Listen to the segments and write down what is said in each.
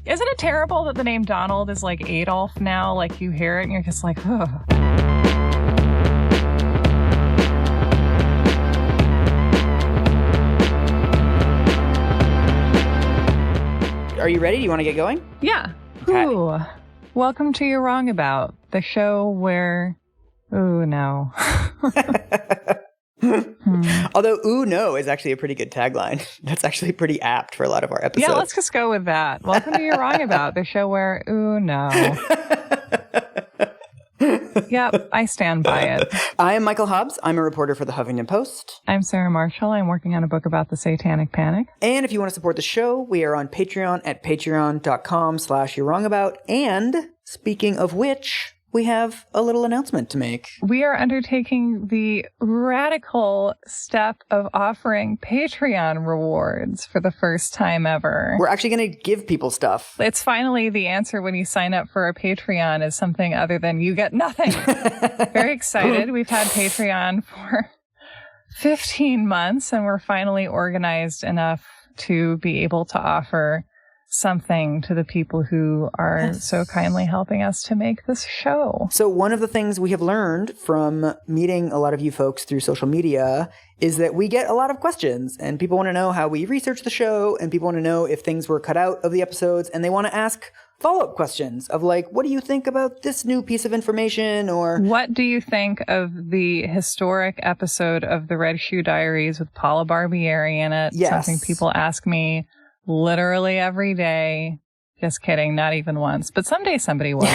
Isn't it terrible that the name Donald is like Adolf now? Like you hear it and you're just like, ugh. Are you ready? Do you want to get going? Yeah. Okay. Ooh. Welcome to You're Wrong About, the show where... Ooh, no. Although, ooh, no is actually a pretty good tagline. That's actually pretty apt for a lot of our episodes. Yeah, let's just go with that. Welcome to You're Wrong About, the show where, ooh, no. Yep, I stand by it. I am Michael Hobbs. I'm a reporter for the Huffington Post. I'm Sarah Marshall. I'm working on a book about the Satanic Panic. And if you want to support the show, we are on Patreon at patreon.com/you'rewrongabout. And speaking of which, we have a little announcement to make. We are undertaking the radical step of offering Patreon rewards for the first time ever. We're actually going to give people stuff. It's finally the answer when you sign up for a Patreon is something other than you get nothing. Very excited. We've had Patreon for 15 months and we're finally organized enough to be able to offer something to the people who are so kindly helping us to make this show. So one of the things we have learned from meeting a lot of you folks through social media is that we get a lot of questions and people want to know how we research the show and people want to know if things were cut out of the episodes and they want to ask follow-up questions of like, what do you think about this new piece of information? Or what do you think of the historic episode of the Red Shoe Diaries with Paula Barbieri in it? Yes. Something people ask me literally every day. Just kidding, not even once. But someday somebody will.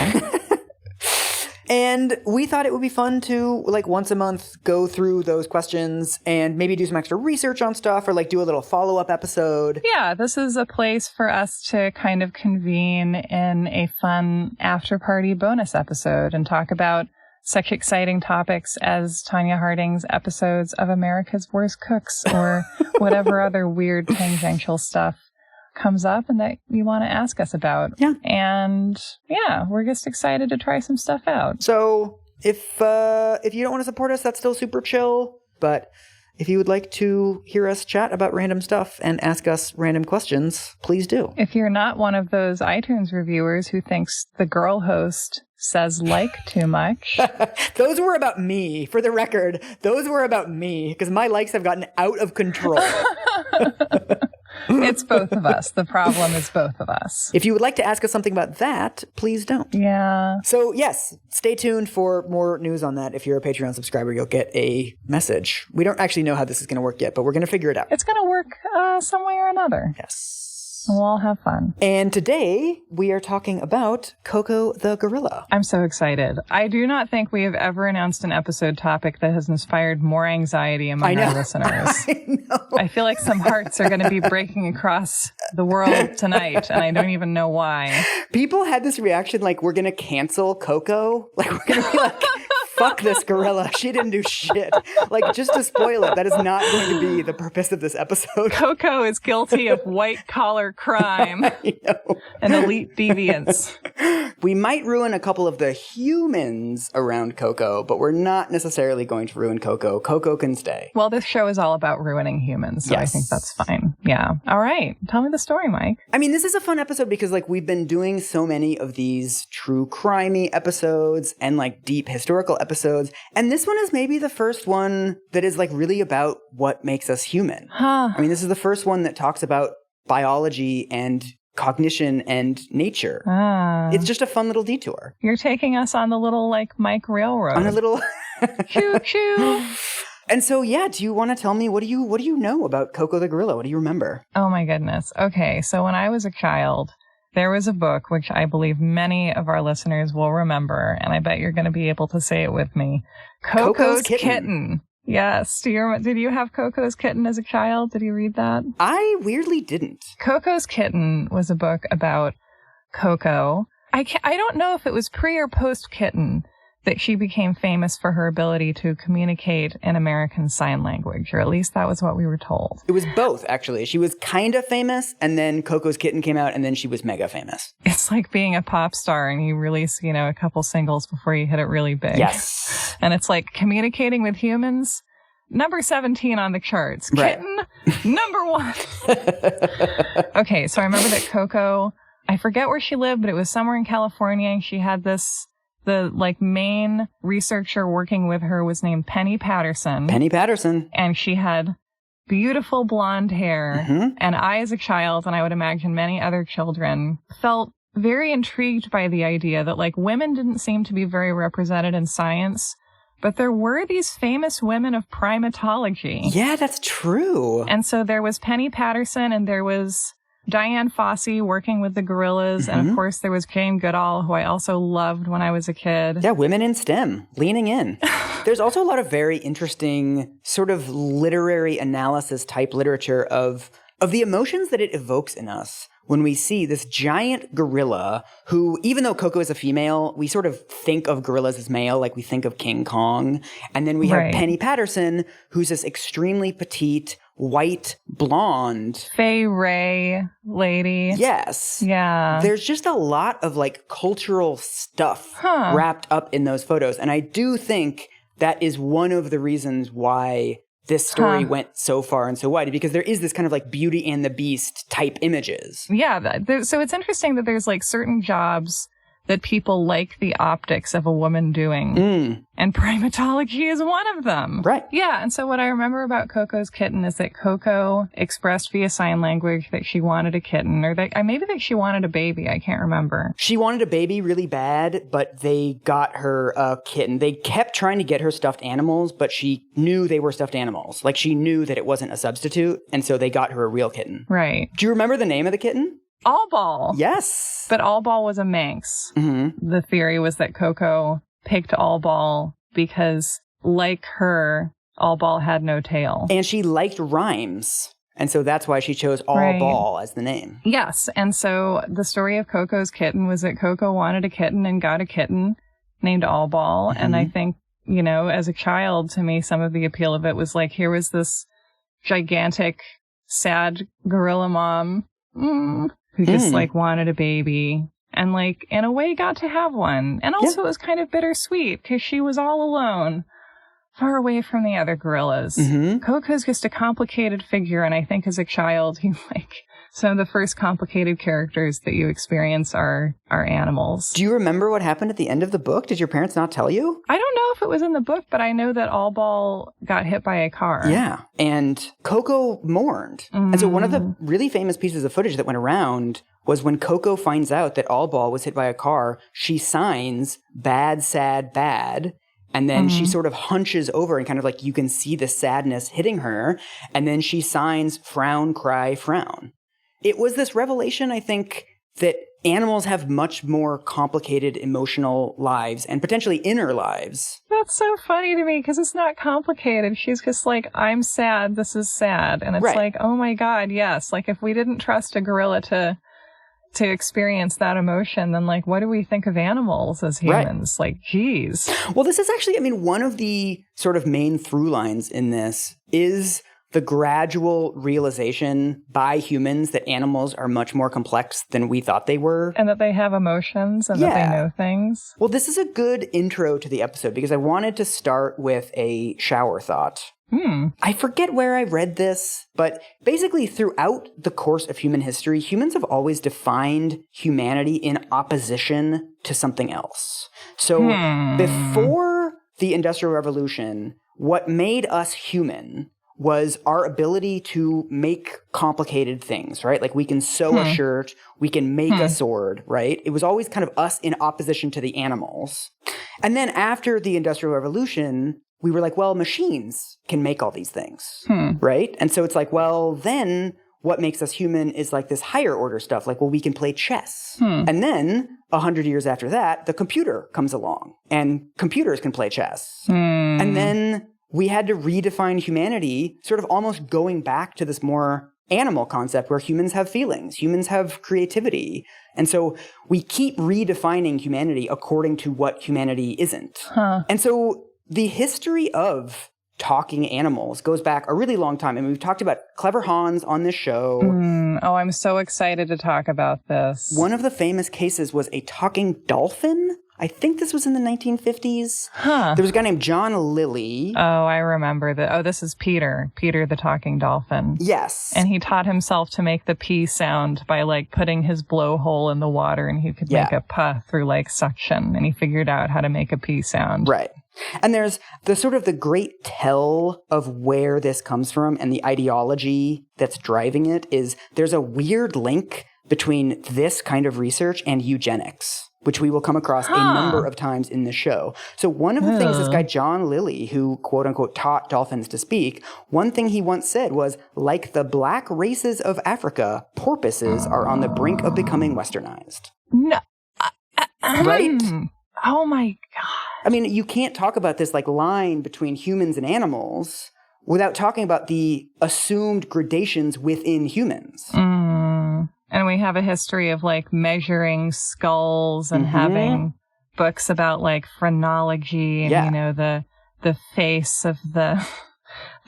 And we thought it would be fun to, like, once a month go through those questions and maybe do some extra research on stuff or, like, do a little follow-up episode. Yeah, this is a place for us to kind of convene in a fun after-party bonus episode and talk about such exciting topics as Tanya Harding's episodes of America's Worst Cooks or whatever other weird tangential stuff comes up and that you want to ask us about. Yeah. And yeah, we're just excited to try some stuff out. So if you don't want to support us, that's still super chill. But if you would like to hear us chat about random stuff and ask us random questions, please do. If you're not one of those iTunes reviewers who thinks the girl host says like too much. Those were about me, for the record. Those were about me because my likes have gotten out of control. It's both of us. The problem is both of us. If you would like to ask us something about that, please don't. Yeah. So yes, stay tuned for more news on that. If you're a Patreon subscriber, you'll get a message. We don't actually know how this is going to work yet, but we're going to figure it out. It's going to work some way or another. Yes. We'll all have fun. And today we are talking about Coco the gorilla. I'm so excited. I do not think we have ever announced an episode topic that has inspired more anxiety among our listeners. I know. I feel like some hearts are going to be breaking across the world tonight, and I don't even know why. People had this reaction like, we're going to cancel Coco. Like, we're going to be like, fuck this gorilla. She didn't do shit. Like, just to spoil it, that is not going to be the purpose of this episode. Coco is guilty of white-collar crime and elite deviance. We might ruin a couple of the humans around Coco, but we're not necessarily going to ruin Coco. Coco can stay. Well, this show is all about ruining humans, so yes. I think that's fine. Yeah. All right. Tell me the story, Mike. I mean, this is a fun episode because, like, we've been doing so many of these true crimey episodes and, like, deep historical episodes. And this one is maybe the first one that is, like, really about what makes us human. Huh. I mean, this is the first one that talks about biology and cognition and nature. It's just a fun little detour. You're taking us on the little, like, Mike Railroad. On a little... Choo-choo. And so, yeah, do you want to tell me, what do you know about Coco the gorilla? What do you remember? Oh, my goodness. Okay, so when I was a child, there was a book, which I believe many of our listeners will remember, and I bet you're going to be able to say it with me. Coco's Kitten. Yes. Did you have Coco's Kitten as a child? Did you read that? I weirdly didn't. Coco's Kitten was a book about Coco. I don't know if it was pre or post Kitten that she became famous for her ability to communicate in American Sign Language, or at least that was what we were told. It was both, actually. She was kind of famous, and then Coco's Kitten came out, and then she was mega famous. It's like being a pop star and you release, a couple singles before you hit it really big. Yes. And it's like communicating with humans, number 17 on the charts. Right. Kitten, number 1. Okay, so I remember that Coco I forget where she lived, but it was somewhere in California. And she had the main researcher working with her was named Penny Patterson. Penny Patterson. And she had beautiful blonde hair. And I, as a child, and I would imagine many other children, felt very intrigued by the idea that like women didn't seem to be very represented in science, but there were these famous women of primatology. Yeah, that's true. And so there was Penny Patterson, and there was Diane Fossey working with the gorillas. And of course there was Jane Goodall, who I also loved when I was a kid. Yeah, women in STEM, leaning in. There's also a lot of very interesting sort of literary analysis type literature of the emotions that it evokes in us when we see this giant gorilla who, even though Coco is a female, we sort of think of gorillas as male, like we think of King Kong. And then we have Penny Patterson, who's this extremely petite, white, blonde. Fay Ray lady. Yes. Yeah. There's just a lot of like cultural stuff wrapped up in those photos. And I do think that is one of the reasons why this story went so far and so wide, because there is this kind of like Beauty and the Beast type images. Yeah. So it's interesting that there's like certain jobs that people like the optics of a woman doing. And primatology is one of them. Right. Yeah. And so what I remember about Coco's kitten is that Coco expressed via sign language that she wanted a kitten, or that maybe that she wanted a baby. I can't remember. She wanted a baby really bad, but they got her a kitten. They kept trying to get her stuffed animals, but she knew they were stuffed animals. Like she knew that it wasn't a substitute. And so they got her a real kitten. Right. Do you remember the name of the kitten? All Ball. Yes. But All Ball was a Manx. The theory was that Coco picked All Ball because, like her, All Ball had no tail. And she liked rhymes. And so that's why she chose All Ball as the name. Yes. And so the story of Coco's kitten was that Coco wanted a kitten and got a kitten named All Ball. And I think, you know, as a child, to me, some of the appeal of it was like, here was this gigantic, sad gorilla mom who just like wanted a baby and like in a way got to have one. And also it was kind of bittersweet because she was all alone, far away from the other gorillas. Coco's just a complicated figure, and I think as a child, some of the first complicated characters that you experience are animals. Do you remember what happened at the end of the book? Did your parents not tell you? I don't know if it was in the book, but I know that All Ball got hit by a car. Yeah, and Coco mourned. And so one of the really famous pieces of footage that went around was when Coco finds out that All Ball was hit by a car, she signs bad, sad, bad. And then she sort of hunches over and kind of like you can see the sadness hitting her. And then she signs frown, cry, frown. It was this revelation, I think, that animals have much more complicated emotional lives and potentially inner lives. That's so funny to me because it's not complicated. She's just like, I'm sad. This is sad. And it's like, oh my God, yes. Like if we didn't trust a gorilla to experience that emotion, then like, what do we think of animals as humans? Like, geez. Well, this is actually, I mean, one of the sort of main through lines in this is the gradual realization by humans that animals are much more complex than we thought they were. And that they have emotions and that they know things. Well, this is a good intro to the episode because I wanted to start with a shower thought. I forget where I read this, but basically throughout the course of human history, humans have always defined humanity in opposition to something else. So before the Industrial Revolution, what made us human was our ability to make complicated things, right? Like we can sew a shirt, we can make a sword, right? It was always kind of us in opposition to the animals. And then after the Industrial Revolution, we were like, well, machines can make all these things, right? And so it's like, well, then what makes us human is like this higher order stuff. Like, well, we can play chess. And then 100 years after that, the computer comes along and computers can play chess. And then we had to redefine humanity, sort of almost going back to this more animal concept where humans have feelings, humans have creativity. And so we keep redefining humanity according to what humanity isn't. And so the history of talking animals goes back a really long time. And we've talked about Clever Hans on this show. Oh, I'm so excited to talk about this. One of the famous cases was a talking dolphin. I think this was in the 1950s. Huh. There was a guy named John Lilly. Oh, I remember that. Oh, this is Peter the talking dolphin. Yes. And he taught himself to make the P sound by like putting his blowhole in the water, and he could make a puh through like suction, and he figured out how to make a P sound. Right. And there's the sort of the great tell of where this comes from and the ideology that's driving it is there's a weird link between this kind of research and eugenics, which we will come across a number of times in the show. So one of the things this guy John Lilly, who quote unquote taught dolphins to speak, one thing he once said was, like the black races of Africa, porpoises are on the brink of becoming westernized. No. Right? Oh my God. I mean, you can't talk about this like line between humans and animals without talking about the assumed gradations within humans. And we have a history of like measuring skulls and having books about like phrenology and, you know, the face of the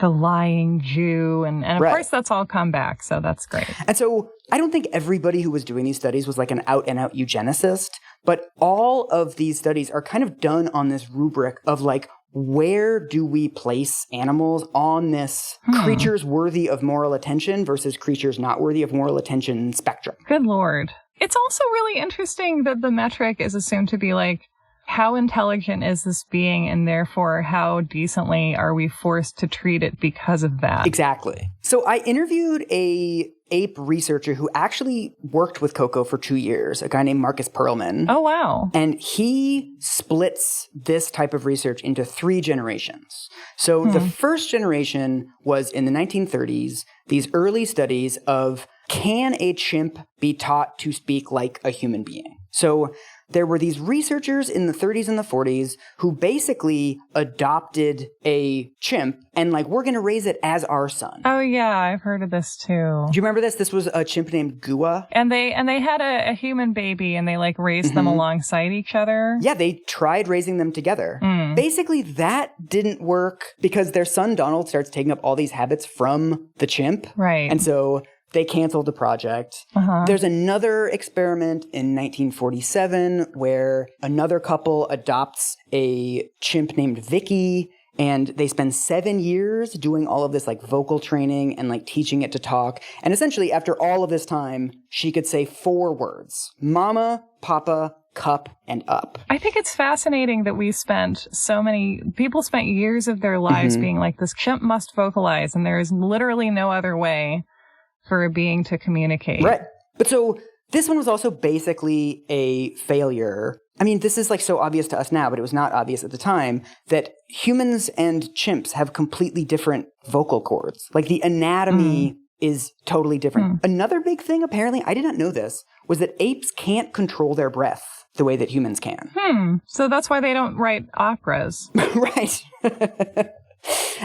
lying Jew. And of course that's all come back. So that's great. And so I don't think everybody who was doing these studies was like an out and out eugenicist, but all of these studies are kind of done on this rubric of like, where do we place animals on this creatures worthy of moral attention versus creatures not worthy of moral attention spectrum? Good Lord. It's also really interesting that the metric is assumed to be like, how intelligent is this being, and therefore how decently are we forced to treat it because of that? Exactly. So I interviewed a ape researcher who actually worked with Coco for 2 years, a guy named Marcus Perlman. Oh, wow. And he splits this type of research into 3 generations. So the first generation was in the 1930s, these early studies of, can a chimp be taught to speak like a human being? So there were these researchers in the 30s and the 40s who basically adopted a chimp and like, we're going to raise it as our son. Oh yeah, I've heard of this too. Do you remember this? This was a chimp named Gua. And they had a human baby and they like raised them alongside each other. Yeah, they tried raising them together. Basically that didn't work because their son Donald starts taking up all these habits from the chimp. Right. And so they canceled the project. There's another experiment in 1947 where another couple adopts a chimp named Vicky, and they spend 7 years doing all of this like vocal training and like teaching it to talk. And essentially after all of this time, she could say 4 words: mama, papa, cup, and up. I think it's fascinating that people spent years of their lives being like, this chimp must vocalize, and there is literally no other way for a being to communicate. Right. But so this one was also basically a failure. I mean, this is like so obvious to us now, but it was not obvious at the time that humans and chimps have completely different vocal cords. Like the anatomy is totally different. Another big thing, apparently, I did not know this, was that apes can't control their breath the way that humans can. So that's why they don't write operas. Right.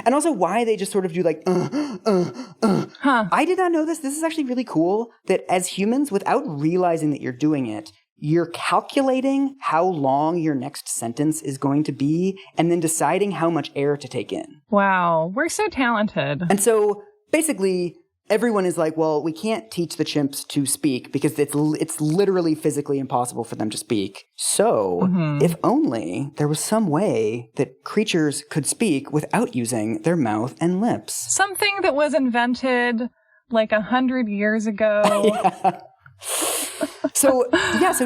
And also why they just sort of do like, I did not know this. This is actually really cool that as humans, without realizing that you're doing it, you're calculating how long your next sentence is going to be and then deciding how much air to take in. Wow. We're so talented. And so basically everyone is like, well, we can't teach the chimps to speak because it's literally physically impossible for them to speak. So if only there was some way that creatures could speak without using their mouth and lips. Something that was invented like 100 years ago. So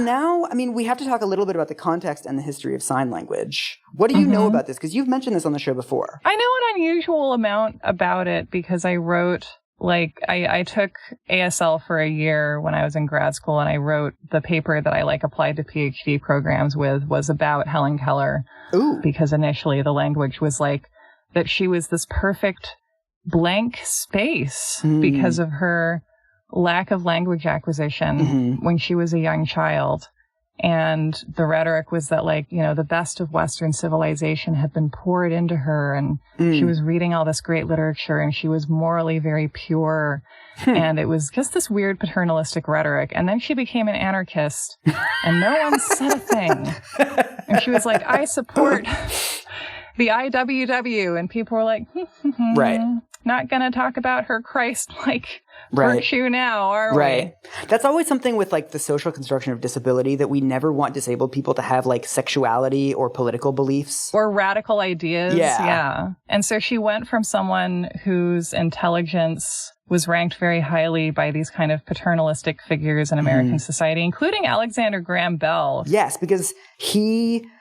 now, I mean, we have to talk a little bit about the context and the history of sign language. What do you know about this? Because you've mentioned this on the show before. I know an unusual amount about it because I wrote... I took ASL for a year when I was in grad school, and I wrote the paper that I applied to PhD programs with was about Helen Keller. Ooh. Because initially the language was that she was this perfect blank space because of her lack of language acquisition when she was a young child. And the rhetoric was that, the best of Western civilization had been poured into her, and she was reading all this great literature, and she was morally very pure. And it was just this weird paternalistic rhetoric. And then she became an anarchist, and no one said a thing. And she was like, I support the IWW. And people were like, Right. not going to talk about her Christ-like Right. virtue now, are Right. That's always something with like the social construction of disability, that we never want disabled people to have like sexuality or political beliefs. Or radical ideas. Yeah. And so she went from someone whose intelligence was ranked very highly by these kind of paternalistic figures in American society, including Alexander Graham Bell. Yes, because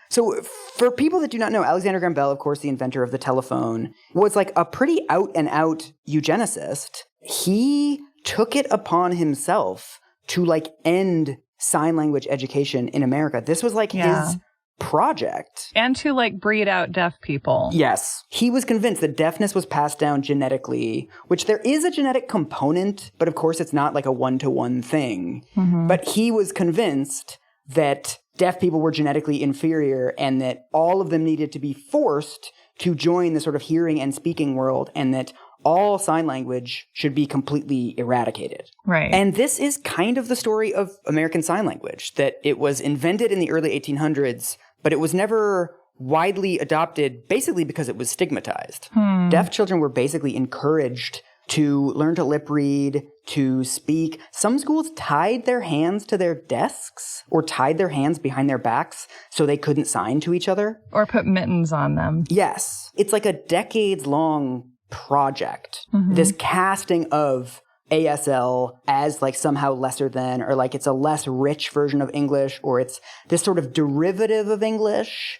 so for people that do not know, Alexander Graham Bell, of course, the inventor of the telephone, was like a pretty out and out eugenicist. He took it upon himself to like end sign language education in America. This was like his project. And to like breed out deaf people. Yes. He was convinced that deafness was passed down genetically, which there is a genetic component, but of course it's not like a one-to-one thing. But he was convinced that deaf people were genetically inferior and that all of them needed to be forced to join the sort of hearing and speaking world, and that all sign language should be completely eradicated. Right. And this is kind of the story of American Sign Language, that it was invented in the early 1800s, but it was never widely adopted basically because it was stigmatized. Deaf children were basically encouraged to learn to lip read, to speak. Some schools tied their hands to their desks or tied their hands behind their backs so they couldn't sign to each other. Or put mittens on them. Yes. It's like a decades-long project, this casting of ASL as like somehow lesser than, or like it's a less rich version of English, or it's this sort of derivative of English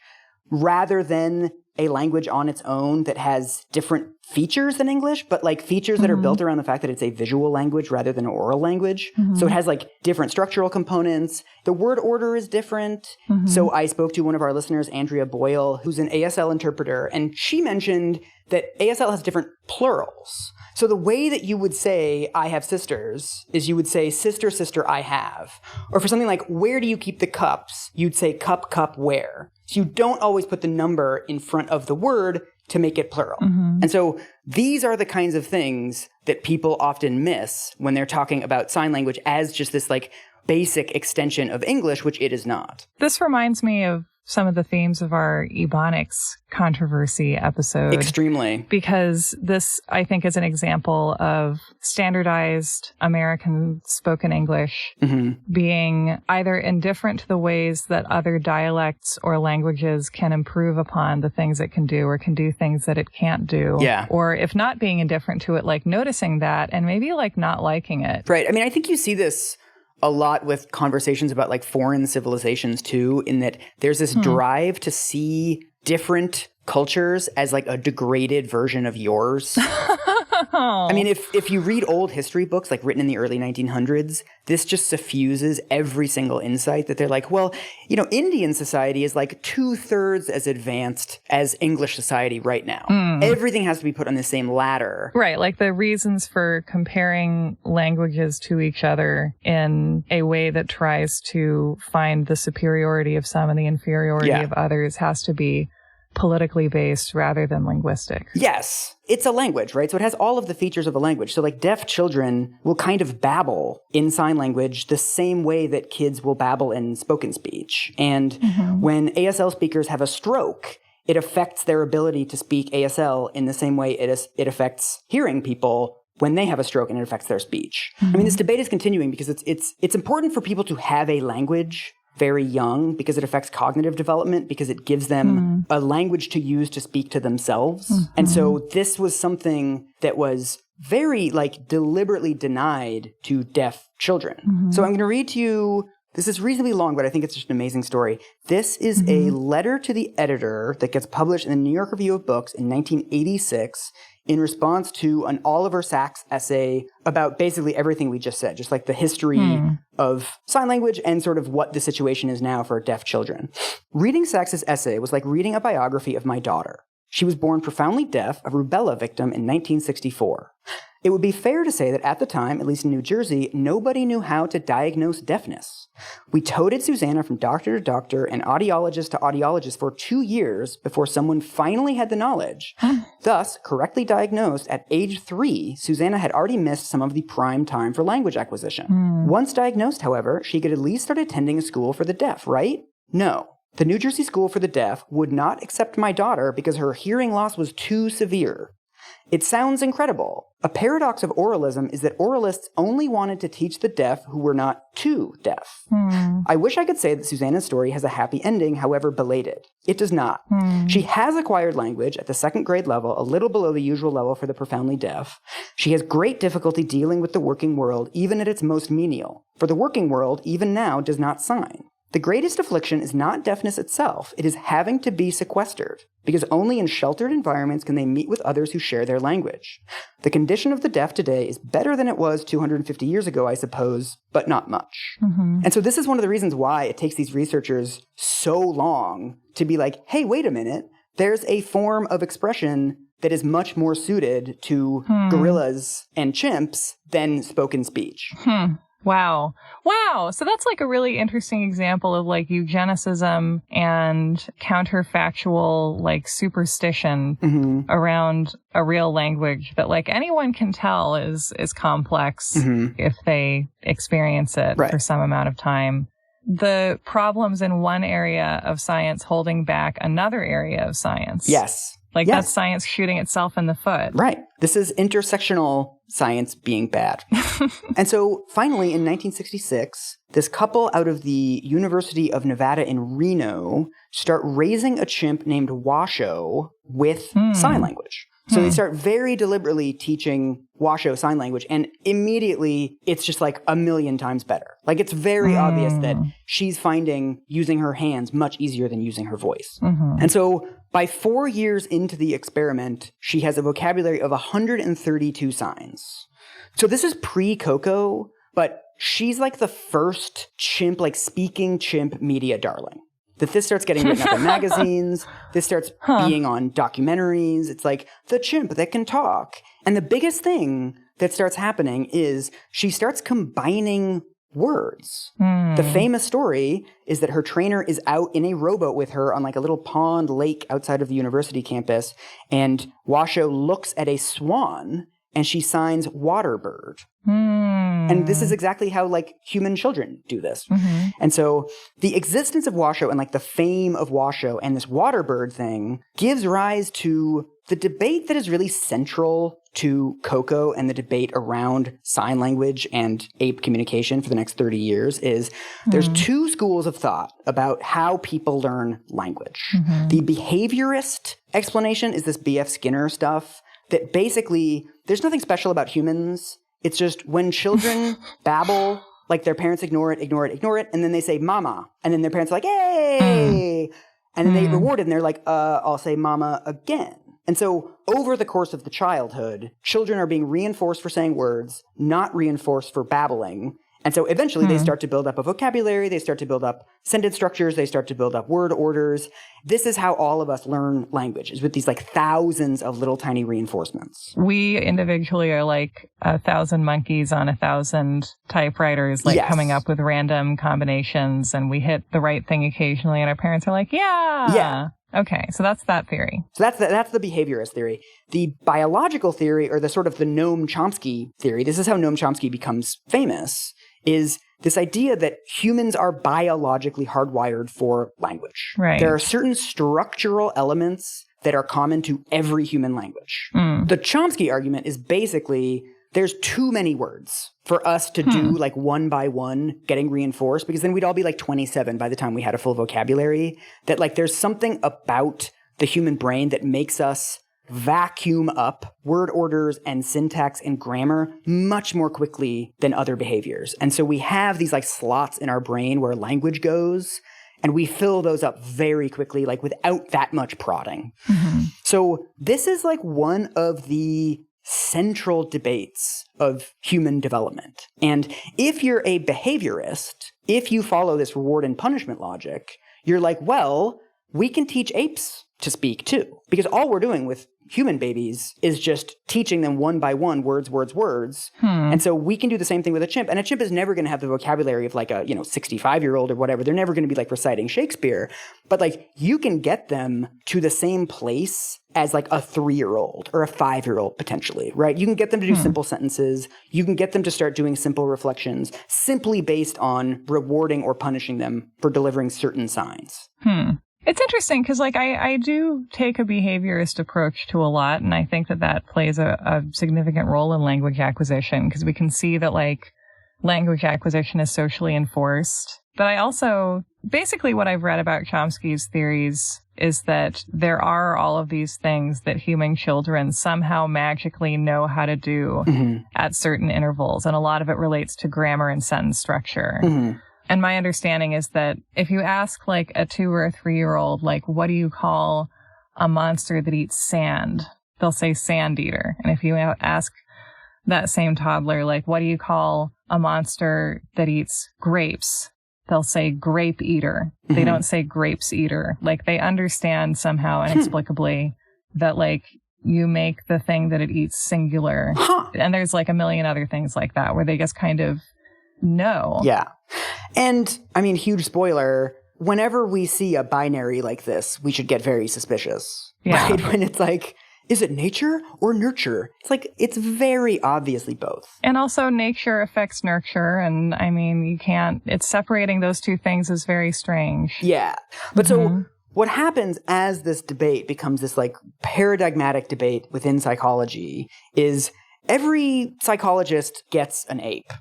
rather than a language on its own that has different features than English, but like features that are built around the fact that it's a visual language rather than an oral language. So it has like different structural components. The word order is different. So I spoke to one of our listeners, Andrea Boyle, who's an ASL interpreter, and she mentioned that ASL has different plurals. So the way that you would say, I have sisters, is you would say, sister, sister, I have. Or for something like, where do you keep the cups? You'd say, cup, cup, where. So you don't always put the number in front of the word to make it plural. And so these are the kinds of things that people often miss when they're talking about sign language as just this like basic extension of English, which it is not. This reminds me of some of the themes of our Ebonics controversy episode. Extremely. Because this, I think, is an example of standardized American spoken English being either indifferent to the ways that other dialects or languages can improve upon the things it can do, or can do things that it can't do. Yeah. Or if not being indifferent to it, like noticing that and maybe like not liking it. Right. I mean, I think you see this a lot with conversations about like foreign civilizations too, in that there's this drive to see different cultures as like a degraded version of yours. I mean, if you read old history books like written in the early 1900s, this just suffuses every single insight that they're like, well, you know, Indian society is like 2/3 as advanced as English society right now. Everything has to be put on the same ladder. Right. Like the reasons for comparing languages to each other in a way that tries to find the superiority of some and the inferiority of others has to be politically based rather than linguistic. Yes. It's a language, right? So it has all of the features of a language. So like deaf children will kind of babble in sign language the same way that kids will babble in spoken speech. And when ASL speakers have a stroke, it affects their ability to speak ASL in the same way it affects hearing people when they have a stroke, and it affects their speech. I mean, this debate is continuing because it's important for people to have a language very young, because it affects cognitive development, because it gives them a language to use to speak to themselves. And so this was something that was very like deliberately denied to deaf children. So I'm going to read to you, this is reasonably long, but I think it's just an amazing story. This is a letter to the editor that gets published in the New York Review of Books in 1986 in response to an Oliver Sacks essay about basically everything we just said, just like the history of sign language and sort of what the situation is now for deaf children. Reading Sacks's essay was like reading a biography of my daughter. She was born profoundly deaf, a rubella victim in 1964. It would be fair to say that at the time, at least in New Jersey, nobody knew how to diagnose deafness. We toted Susanna from doctor to doctor and audiologist to audiologist for 2 years before someone finally had the knowledge. Thus, correctly diagnosed at age 3, Susanna had already missed some of the prime time for language acquisition. Once diagnosed, however, she could at least start attending a school for the deaf, right? No. The New Jersey School for the Deaf would not accept my daughter because her hearing loss was too severe. It sounds incredible. A paradox of oralism is that oralists only wanted to teach the deaf who were not too deaf. I wish I could say that Susanna's story has a happy ending, however belated. It does not. She has acquired language at the second grade level, a little below the usual level for the profoundly deaf. She has great difficulty dealing with the working world, even at its most menial. For the working world, even now, does not sign. The greatest affliction is not deafness itself, it is having to be sequestered, because only in sheltered environments can they meet with others who share their language. The condition of the deaf today is better than it was 250 years ago, I suppose, but not much. And so this is one of the reasons why it takes these researchers so long to be like, hey, wait a minute, there's a form of expression that is much more suited to gorillas and chimps than spoken speech. Wow. So that's like a really interesting example of like eugenicism and counterfactual like superstition around a real language that like anyone can tell is complex if they experience it for some amount of time. The problems in one area of science holding back another area of science. Like that's science shooting itself in the foot. Right. This is intersectional science being bad. And so finally, in 1966, this couple out of the University of Nevada in Reno start raising a chimp named Washoe with sign language. So they start very deliberately teaching Washoe sign language, and immediately it's just like a million times better. Like it's very obvious that she's finding using her hands much easier than using her voice. And so by 4 years into the experiment, she has a vocabulary of 132 signs. So this is pre-Coco, but she's like the first chimp, like speaking chimp media darling. That this starts getting written up in magazines. This starts being on documentaries. It's like the chimp that can talk. And the biggest thing that starts happening is she starts combining words. The famous story is that her trainer is out in a rowboat with her on like a little pond lake outside of the university campus. And Washoe looks at a swan and she signs water bird. And this is exactly how like human children do this. And so the existence of Washoe and like the fame of Washoe and this water bird thing gives rise to the debate that is really central to Coco and the debate around sign language and ape communication for the next 30 years is there's two schools of thought about how people learn language. The behaviorist explanation is this B.F. Skinner stuff that basically there's nothing special about humans. It's just when children babble, like their parents ignore it, and then they say mama, and then their parents are like, hey, and then they reward it, and they're like, I'll say mama again. And so over the course of the childhood, children are being reinforced for saying words, not reinforced for babbling. And so eventually they start to build up a vocabulary, they start to build up sentence structures, they start to build up word orders. This is how all of us learn language, is with these like thousands of little tiny reinforcements. We individually are like 1,000 monkeys on 1,000 typewriters, like coming up with random combinations, and we hit the right thing occasionally, and our parents are like, yeah. Okay, so that's that theory. So that's the behaviorist theory. The biological theory, or the sort of the Noam Chomsky theory, this is how Noam Chomsky becomes famous, is this idea that humans are biologically hardwired for language. Right. There are certain structural elements that are common to every human language. The Chomsky argument is basically there's too many words for us to do like one by one getting reinforced, because then we'd all be like 27 by the time we had a full vocabulary. That like there's something about the human brain that makes us vacuum up word orders and syntax and grammar much more quickly than other behaviors. And so we have these like slots in our brain where language goes, and we fill those up very quickly, like without that much prodding. So this is like one of the central debates of human development. And if you're a behaviorist, if you follow this reward and punishment logic, you're like, well, we can teach apes to speak too. Because all we're doing with human babies is just teaching them one by one words. And so we can do the same thing with a chimp. And a chimp is never going to have the vocabulary of like a, 65-year-old or whatever. They're never going to be like reciting Shakespeare. But like you can get them to the same place as like a 3-year-old or a 5-year-old potentially, right? You can get them to do simple sentences. You can get them to start doing simple reflections simply based on rewarding or punishing them for delivering certain signs. It's interesting because, like, I do take a behaviorist approach to a lot, and I think that plays a significant role in language acquisition because we can see that, like, language acquisition is socially enforced. But I also, basically what I've read about Chomsky's theories is that there are all of these things that human children somehow magically know how to do at certain intervals. And a lot of it relates to grammar and sentence structure. And my understanding is that if you ask like a 2 or a 3-year-old, like, what do you call a monster that eats sand? They'll say sand eater. And if you ask that same toddler, like, what do you call a monster that eats grapes? They'll say grape eater. They don't say grapes eater. Like, they understand somehow inexplicably that, like, you make the thing that it eats singular. And there's like a million other things like that where they just kind of know. Yeah. And I mean, huge spoiler, whenever we see a binary like this, we should get very suspicious. Yeah. Right? When it's like, is it nature or nurture? It's like, it's very obviously both. And also nature affects nurture. And I mean, it's separating those two things is very strange. Yeah. But so what happens as this debate becomes this like paradigmatic debate within psychology is every psychologist gets an ape.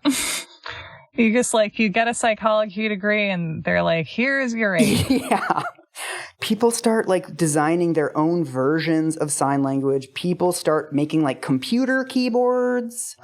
You just like, you get a psychology degree and they're like, here's your ape. Yeah. People start like designing their own versions of sign language. People start making like computer keyboards.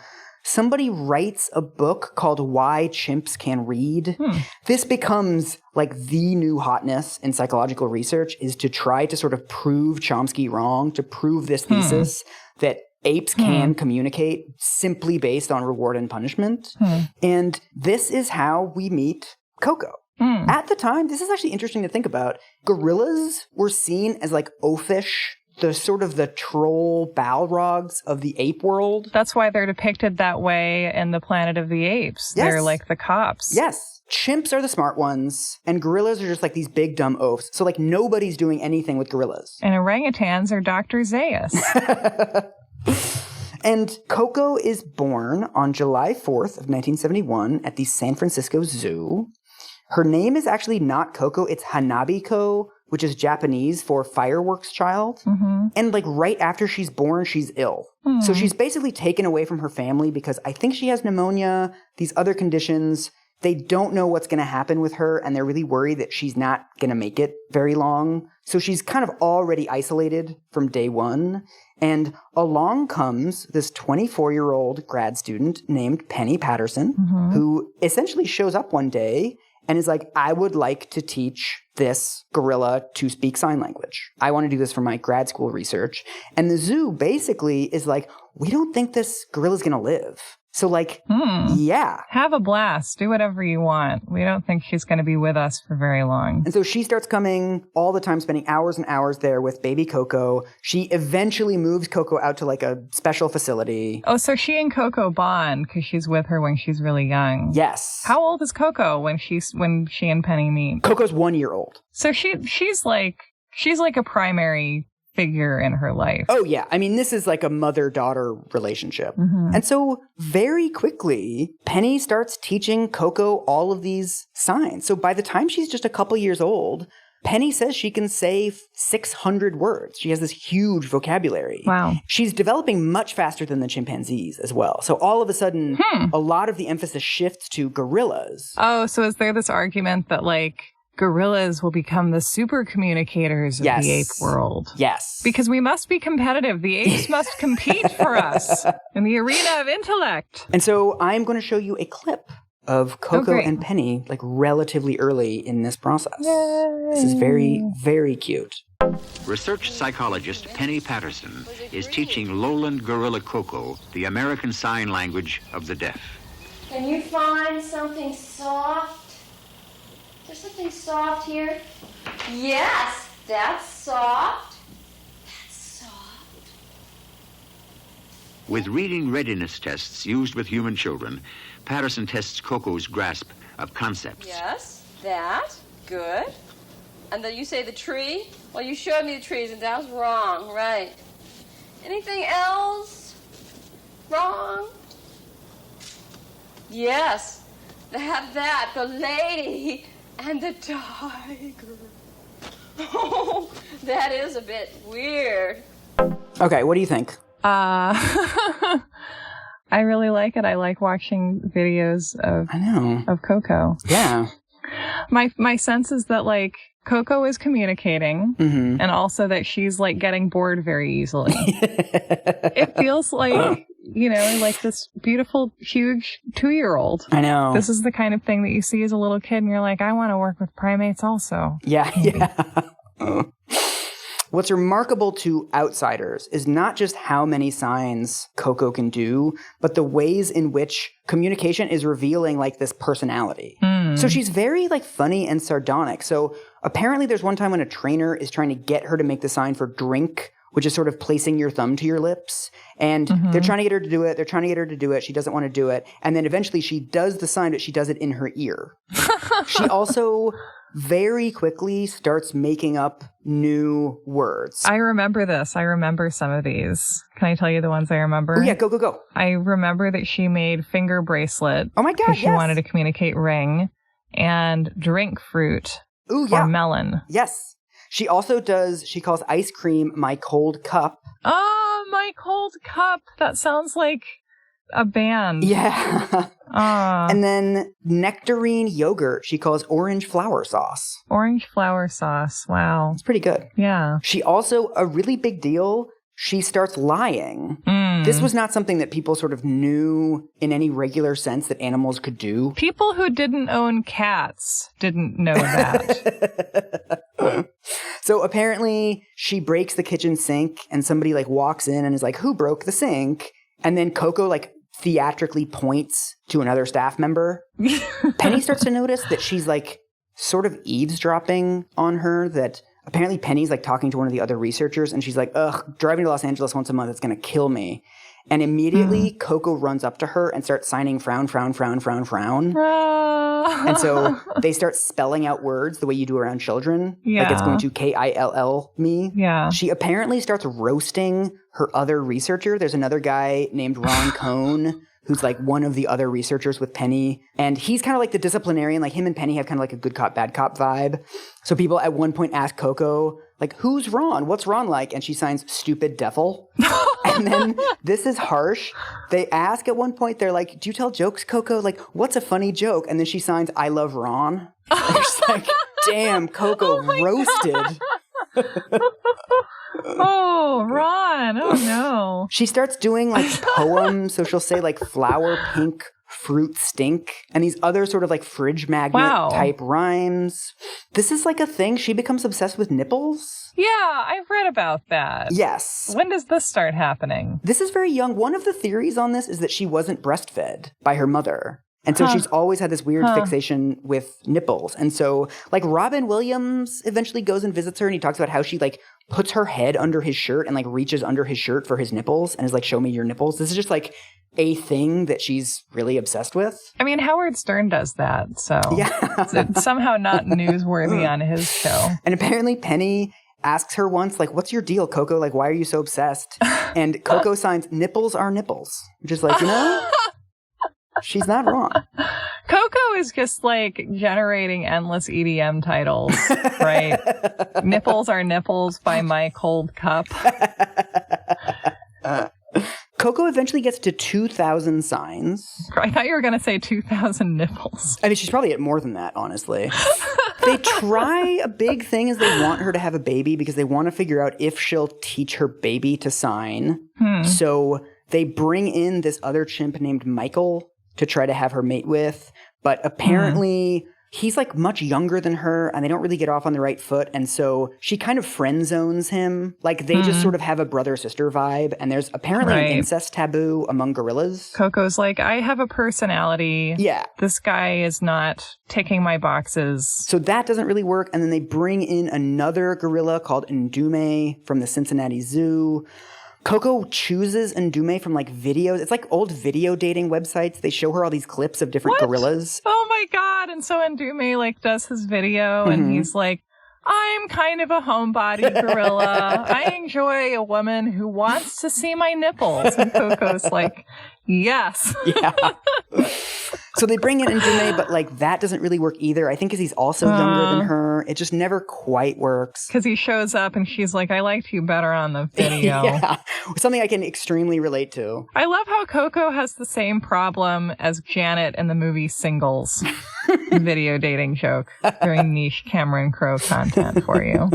Somebody writes a book called Why Chimps Can Read. This becomes like the new hotness in psychological research, is to try to sort of prove Chomsky wrong, to prove this thesis that apes can communicate simply based on reward and punishment. And this is how we meet Coco. At the time, this is actually interesting to think about. Gorillas were seen as like oafish, the sort of the troll Balrogs of the ape world. That's why they're depicted that way in the Planet of the Apes. Yes. They're like the cops. Yes. Chimps are the smart ones, and gorillas are just like these big dumb oafs. So like nobody's doing anything with gorillas. And orangutans are Dr. Zaius. And Coco is born on July 4th of 1971 at the San Francisco Zoo. Her name is actually not Coco, it's Hanabiko, which is Japanese for fireworks child. And like right after she's born, she's ill. So she's basically taken away from her family because I think she has pneumonia, these other conditions. They don't know what's going to happen with her, and they're really worried that she's not going to make it very long. So she's kind of already isolated from day one. And along comes this 24-year-old grad student named Penny Patterson, who essentially shows up one day and is like, I would like to teach this gorilla to speak sign language. I want to do this for my grad school research. And the zoo basically is like, we don't think this gorilla's going to live. So like, yeah. Have a blast. Do whatever you want. We don't think she's going to be with us for very long. And so she starts coming all the time, spending hours and hours there with baby Coco. She eventually moves Coco out to like a special facility. Oh, so she and Coco bond because she's with her when she's really young. Yes. How old is Coco when she and Penny meet? Coco's 1 year old. So she's like a primary figure in her life. Oh, yeah. I mean, this is like a mother-daughter relationship. And so very quickly, Penny starts teaching Coco all of these signs. So by the time she's just a couple years old, Penny says she can say 600 words. She has this huge vocabulary. Wow. She's developing much faster than the chimpanzees as well. So all of a sudden, a lot of the emphasis shifts to gorillas. Oh, so is there this argument that like gorillas will become the super communicators of the ape world? Yes. Because we must be competitive. The apes must compete for us in the arena of intellect. And so I'm going to show you a clip of Coco and Penny, like relatively early in this process. Yay. This is very, very cute. Research psychologist Penny Patterson is teaching lowland gorilla Coco the American Sign Language of the deaf. Can you find something soft? Is there something soft here? Yes, that's soft. That's soft. With reading readiness tests used with human children, Patterson tests Coco's grasp of concepts. Yes, that. Good. And then you say the tree? Well, you showed me the trees and that was wrong, right. Anything else? Wrong? Yes, that, the lady and the tiger. Oh, that is a bit weird. Okay, what do you think? I really like it. I like watching videos of Coco. Yeah. My sense is that, like, Coco is communicating, and also that she's, like, getting bored very easily. It feels like, like this beautiful, huge 2-year-old. I know. This is the kind of thing that you see as a little kid, and you're like, I want to work with primates also. Yeah. What's remarkable to outsiders is not just how many signs Coco can do, but the ways in which communication is revealing, like, this personality. So she's very, like, funny and sardonic. So apparently there's one time when a trainer is trying to get her to make the sign for drink, which is sort of placing your thumb to your lips. And they're trying to get her to do it. They're trying to get her to do it. She doesn't want to do it. And then eventually she does the sign, but she does it in her ear. She also very quickly starts making up new words. I remember this. I remember some of these. Can I tell you the ones I remember? Oh, yeah, go. I remember that she made finger bracelet. Oh, my God, yes. She wanted to communicate ring and drink fruit. Ooh, yeah. Or melon. Yes. She also she calls ice cream my cold cup. Oh, my cold cup. That sounds like a band. Yeah. And then nectarine yogurt, she calls orange flower sauce. Orange flower sauce. Wow. It's pretty good. Yeah. She also, a really big deal, she starts lying. This was not something that people sort of knew in any regular sense that animals could do. People who didn't own cats didn't know that. So apparently she breaks the kitchen sink and somebody, like, walks in and is like, who broke the sink? And then Coco, like, theatrically points to another staff member. Penny starts to notice that she's, like, sort of eavesdropping on her, that apparently Penny's, like, talking to one of the other researchers, and she's like, ugh, driving to Los Angeles once a month, it's going to kill me. And immediately Coco runs up to her and starts signing frown, frown, frown, frown, frown. And so they start spelling out words the way you do around children. Yeah. Like it's going to Kill me. Yeah. She apparently starts roasting her other researcher. There's another guy named Ron Cohn who's like one of the other researchers with Penny. And he's kind of like the disciplinarian. Like him and Penny have kind of like a good cop, bad cop vibe. So people at one point ask Coco, like, who's Ron? What's Ron like? And she signs stupid devil. And then this is harsh. They ask at one point, they're like, do you tell jokes, Coco? Like, what's a funny joke? And then she signs I love Ron. And it's like, damn, Coco roasted. Oh, Ron. Oh, no. She starts doing like poems. So she'll say like flower pink fruit stink and these other sort of like fridge magnet type rhymes. This is like a thing. She becomes obsessed with nipples. Yeah, I've read about that. Yes. When does this start happening? This is very young. One of the theories on this is that she wasn't breastfed by her mother. And so she's always had this weird fixation with nipples. And so, like, Robin Williams eventually goes and visits her, and he talks about how she, like, puts her head under his shirt and, like, reaches under his shirt for his nipples and is like, show me your nipples. This is just, like, a thing that she's really obsessed with. I mean, Howard Stern does that, so yeah. It's somehow not newsworthy on his show. And apparently Penny asks her once, like, what's your deal, Coco? Like, why are you so obsessed? And Coco signs, nipples are nipples. Just like, you know? She's not wrong. Coco is just like generating endless EDM titles, right? Nipples are nipples by my cold cup. Coco eventually gets to 2,000 signs. I thought you were going to say 2,000 nipples. I mean, she's probably at more than that, honestly. They try a big thing is they want her to have a baby because they want to figure out if she'll teach her baby to sign. So they bring in this other chimp named Michael to try to have her mate with. But apparently he's like much younger than her and they don't really get off on the right foot. And so she kind of friend zones him. Like they just sort of have a brother-sister vibe. And there's apparently an incest taboo among gorillas. Coco's like, I have a personality. Yeah. This guy is not ticking my boxes. So that doesn't really work. And then they bring in another gorilla called Ndume from the Cincinnati Zoo. Coco chooses Ndume from like videos. It's like old video dating websites. They show her all these clips of different gorillas. Oh my God. And so Ndume like does his video and he's like, I'm kind of a homebody gorilla. I enjoy a woman who wants to see my nipples. And Coco's like, Yes. Yeah. So they bring in Njime, but like that doesn't really work either. I think because he's also younger than her. It just never quite works. Because he shows up and she's like, I liked you better on the video. Yeah. Something I can extremely relate to. I love how Coco has the same problem as Janet in the movie Singles. Video dating joke. Very niche Cameron Crowe content for you.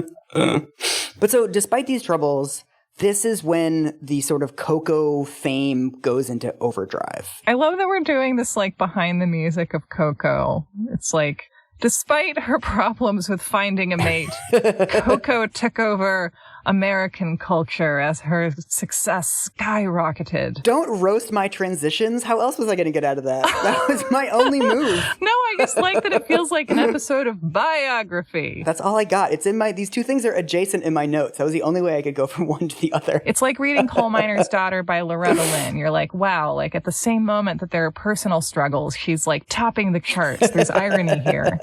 But so despite these troubles, this is when the sort of Coco fame goes into overdrive. I love that we're doing this like behind the music of Coco. It's like, despite her problems with finding a mate, Coco took over American culture as her success skyrocketed. Don't roast my transitions. How else was I going to get out of that? That was my only move. No, I just like that it feels like an episode of Biography. That's all I got. It's in these two things are adjacent in my notes. That was the only way I could go from one to the other. It's like reading Coal Miner's Daughter by Loretta Lynn. You're like, wow, like at the same moment that there are personal struggles, she's like topping the charts. There's irony here.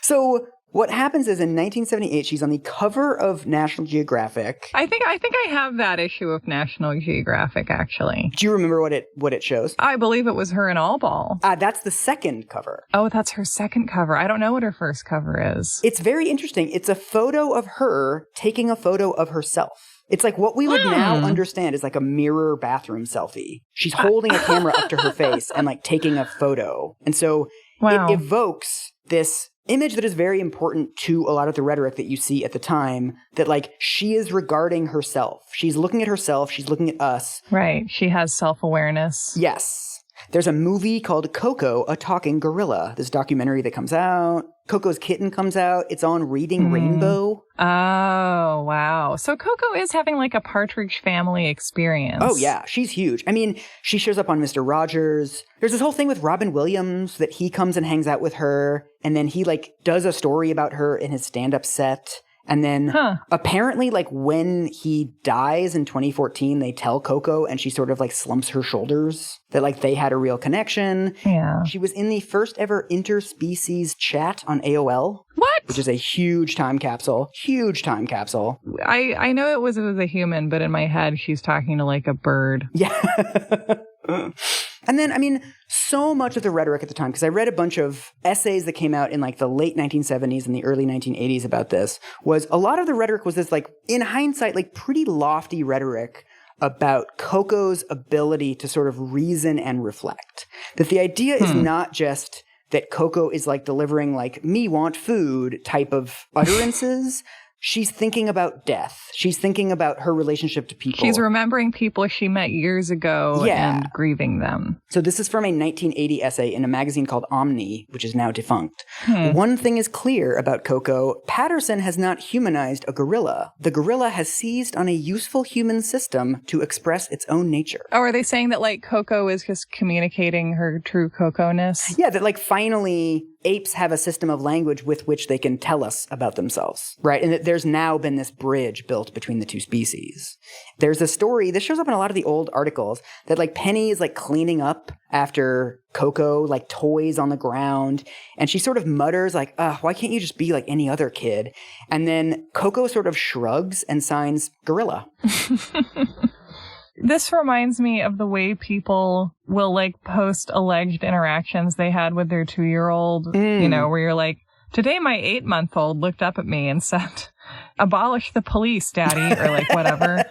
So what happens is in 1978, she's on the cover of National Geographic. I think I have that issue of National Geographic, actually. Do you remember what it shows? I believe it was her in All Ball. That's the second cover. Oh, that's her second cover. I don't know what her first cover is. It's very interesting. It's a photo of her taking a photo of herself. It's like what we would now understand is like a mirror bathroom selfie. She's holding a camera up to her face and like taking a photo. And so it evokes this image that is very important to a lot of the rhetoric that you see at the time, that like she is regarding herself. She's looking at herself. She's looking at us. Right. She has self-awareness. Yes. There's a movie called Coco, A Talking Gorilla. This documentary that comes out. Coco's kitten comes out. It's on Reading Rainbow. Oh, wow. So Coco is having like a Partridge Family experience. Oh, yeah. She's huge. I mean, she shows up on Mr. Rogers. There's this whole thing with Robin Williams that he comes and hangs out with her. And then he like does a story about her in his stand-up set. And then apparently, like, when he dies in 2014, they tell Coco and she sort of, like, slumps her shoulders that, like, they had a real connection. Yeah. She was in the first ever interspecies chat on AOL. What? Which is a huge time capsule. Huge time capsule. I know it was a human, but in my head, she's talking to, like, a bird. Yeah. And then, I mean, so much of the rhetoric at the time, because I read a bunch of essays that came out in like the late 1970s and the early 1980s about this, was a lot of the rhetoric was this like, in hindsight, like pretty lofty rhetoric about Coco's ability to sort of reason and reflect. That the idea is not just that Coco is like delivering like me want food type of utterances. She's thinking about death. She's thinking about her relationship to people. She's remembering people she met years ago and grieving them. So this is from a 1980 essay in a magazine called Omni, which is now defunct. One thing is clear about Coco. Patterson has not humanized a gorilla. The gorilla has seized on a useful human system to express its own nature. Oh, are they saying that like Coco is just communicating her true Coco-ness? Yeah, that like finally apes have a system of language with which they can tell us about themselves, right? And that there's now been this bridge built between the two species. There's a story, this shows up in a lot of the old articles, that like Penny is like cleaning up after Coco, like toys on the ground, and she sort of mutters like, why can't you just be like any other kid? And then Coco sort of shrugs and signs gorilla. This reminds me of the way people will like post alleged interactions they had with their 2-year-old, you know, where you're like, today my 8-month-old looked up at me and said, abolish the police, daddy, or like whatever.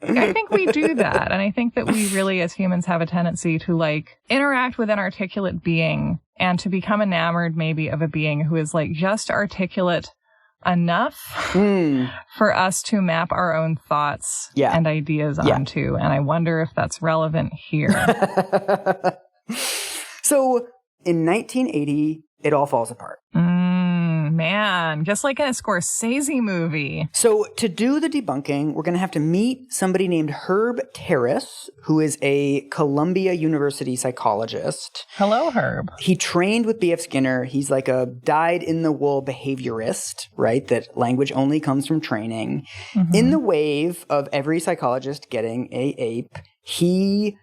I think we do that. And I think that we really as humans have a tendency to like interact with an articulate being and to become enamored maybe of a being who is like just articulate enough for us to map our own thoughts and ideas onto. And I wonder if that's relevant here. So in 1980, it all falls apart. Man, just like in a Scorsese movie. So to do the debunking, we're going to have to meet somebody named Herb Terrace, who is a Columbia University psychologist. Hello, Herb. He trained with B.F. Skinner. He's like a dyed-in-the-wool behaviorist, right? That language only comes from training. In the wave of every psychologist getting a ape, he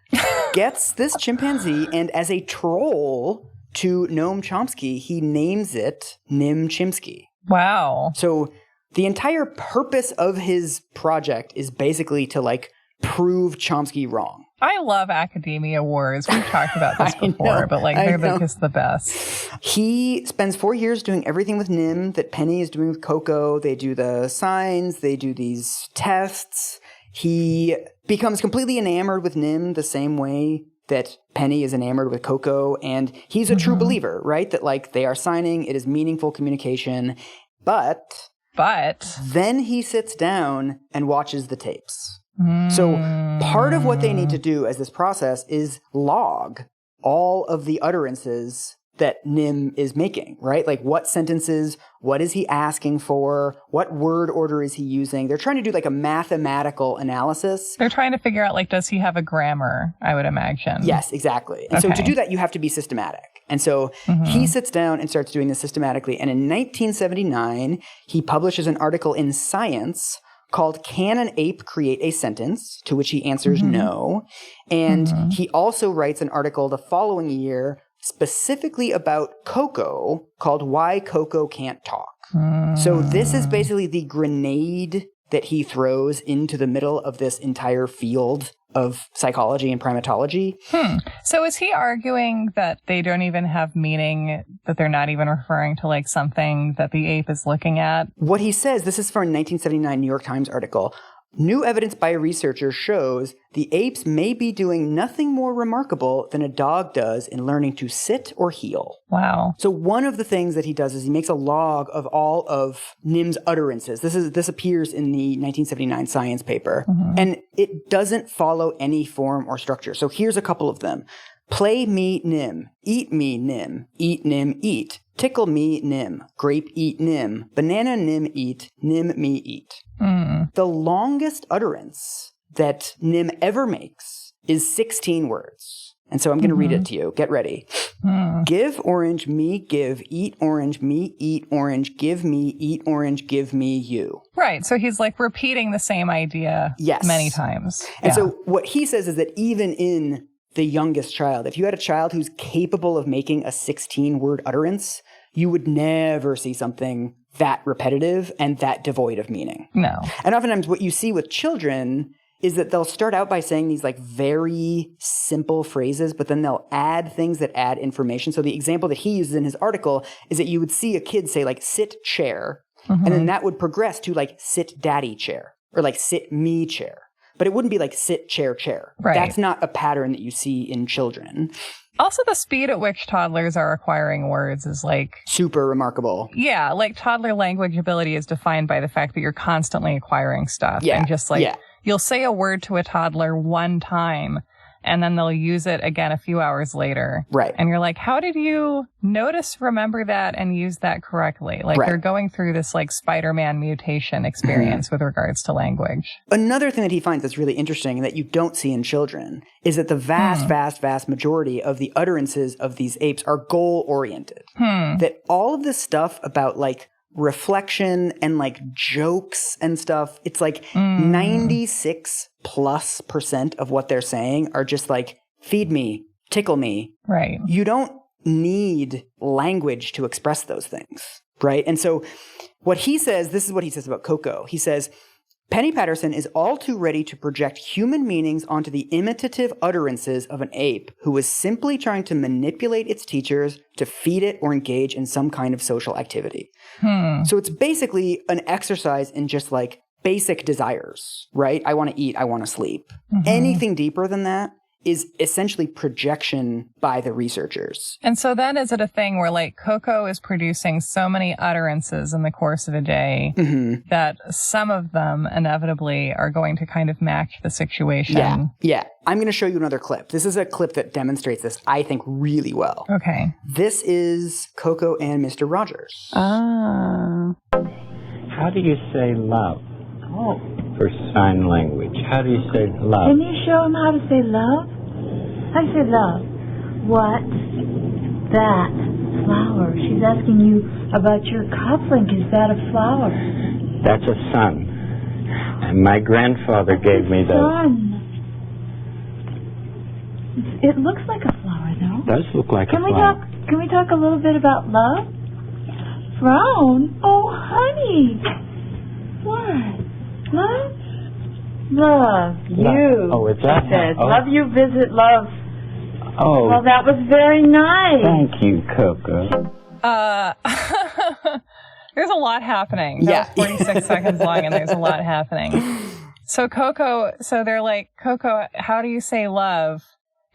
gets this chimpanzee, and as a troll to Noam Chomsky, he names it Nim Chimpsky. Wow. So the entire purpose of his project is basically to like prove Chomsky wrong. I love Academia Awards. We've talked about this before, but like they're just the best. He spends 4 years doing everything with Nim that Penny is doing with Coco. They do the signs. They do these tests. He becomes completely enamored with Nim the same way that Penny is enamored with Coco. And he's a true believer, right? That like they are signing. It is meaningful communication. But then he sits down and watches the tapes. So part of what they need to do as this process is log all of the utterances that Nim is making, right? Like what sentences, what is he asking for, what word order is he using? They're trying to do like a mathematical analysis. They're trying to figure out like, does he have a grammar, I would imagine. Yes, exactly. And so to do that, you have to be systematic. And so he sits down and starts doing this systematically. And in 1979, he publishes an article in Science called Can an Ape Create a Sentence? To which he answers no. And he also writes an article the following year specifically about Coco called Why Coco Can't Talk. So this is basically the grenade that he throws into the middle of this entire field of psychology and primatology. So is he arguing that they don't even have meaning, that they're not even referring to like something that the ape is looking at? What he says, this is from a 1979 New York Times article, new evidence by a researcher shows the apes may be doing nothing more remarkable than a dog does in learning to sit or heel. Wow. So one of the things that he does is he makes a log of all of Nim's utterances. This appears in the 1979 Science paper, and it doesn't follow any form or structure. So here's a couple of them. Play me, Nim. Eat me, Nim. Eat, Nim, eat. Tickle me, Nim. Grape, eat, Nim. Banana, Nim, eat. Nim, me, eat. The longest utterance that Nim ever makes is 16 words. And so I'm going to read it to you. Get ready. Give orange, me, give. Eat orange, me, eat orange. Give me, eat orange. Give me, you. Right. So he's like repeating the same idea many times. And so what he says is that even in the youngest child, if you had a child who's capable of making a 16-word utterance, you would never see something that repetitive and that devoid of meaning. No. And oftentimes what you see with children is that they'll start out by saying these like very simple phrases, but then they'll add things that add information. So the example that he uses in his article is that you would see a kid say like sit chair, and then that would progress to like sit daddy chair or like sit me chair. But it wouldn't be like sit chair chair. Right. That's not a pattern that you see in children. Also, the speed at which toddlers are acquiring words is like... super remarkable. Yeah, like toddler language ability is defined by the fact that you're constantly acquiring stuff. Yeah. And just like, you'll say a word to a toddler one time, and then they'll use it again a few hours later. Right. And you're like, how did you notice, remember that, and use that correctly? Like they're going through this like Spider-Man mutation experience with regards to language. Another thing that he finds that's really interesting that you don't see in children is that the vast majority of the utterances of these apes are goal-oriented. That all of this stuff about like reflection and like jokes and stuff, it's like 96+% of what they're saying are just like, feed me, tickle me. Right. You don't need language to express those things, right? And so what he says, this is what he says about Coco. He says, Penny Patterson is all too ready to project human meanings onto the imitative utterances of an ape who is simply trying to manipulate its teachers to feed it or engage in some kind of social activity. So it's basically an exercise in just like basic desires, right? I want to eat, I want to sleep. Anything deeper than that is essentially projection by the researchers. And so then is it a thing where like Coco is producing so many utterances in the course of a day that some of them inevitably are going to kind of match the situation? Yeah. I'm going to show you another clip. This is a clip that demonstrates this, I think, really well. Okay. This is Coco and Mr. Rogers. How do you say love? For sign language. How do you say love? Can you show him how to say love? How do you say love? What? That flower. She's asking you about your cufflink. Is that a flower? That's a sun. And my grandfather gave me those. Sun. It looks like a flower, though. It does look like a flower. Can we talk a little bit about love? Frown? Oh, honey. What? What? Love you. Oh, is that? Says, Oh. love you, visit love. Oh. Well, that was very nice. Thank you, Coco. There's a lot happening. Yeah. That was 46 seconds long, and there's a lot happening. So Coco, they're like, Coco, how do you say love?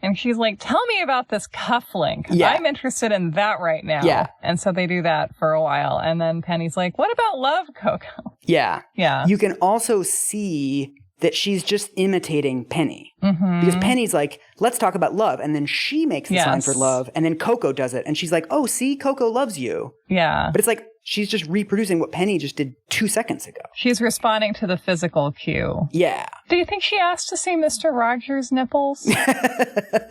And she's like, tell me about this cufflink. Yeah. I'm interested in that right now. Yeah. And so they do that for a while. And then Penny's like, what about love, Coco? Yeah. Yeah. You can also see that she's just imitating Penny. Mm-hmm. Because Penny's like, let's talk about love. And then she makes the sign for love. And then Coco does it. And she's like, oh, see, Coco loves you. Yeah. But it's like, she's just reproducing what Penny just did 2 seconds ago. She's responding to the physical cue. Yeah. Do you think she asked to see Mr. Rogers' nipples?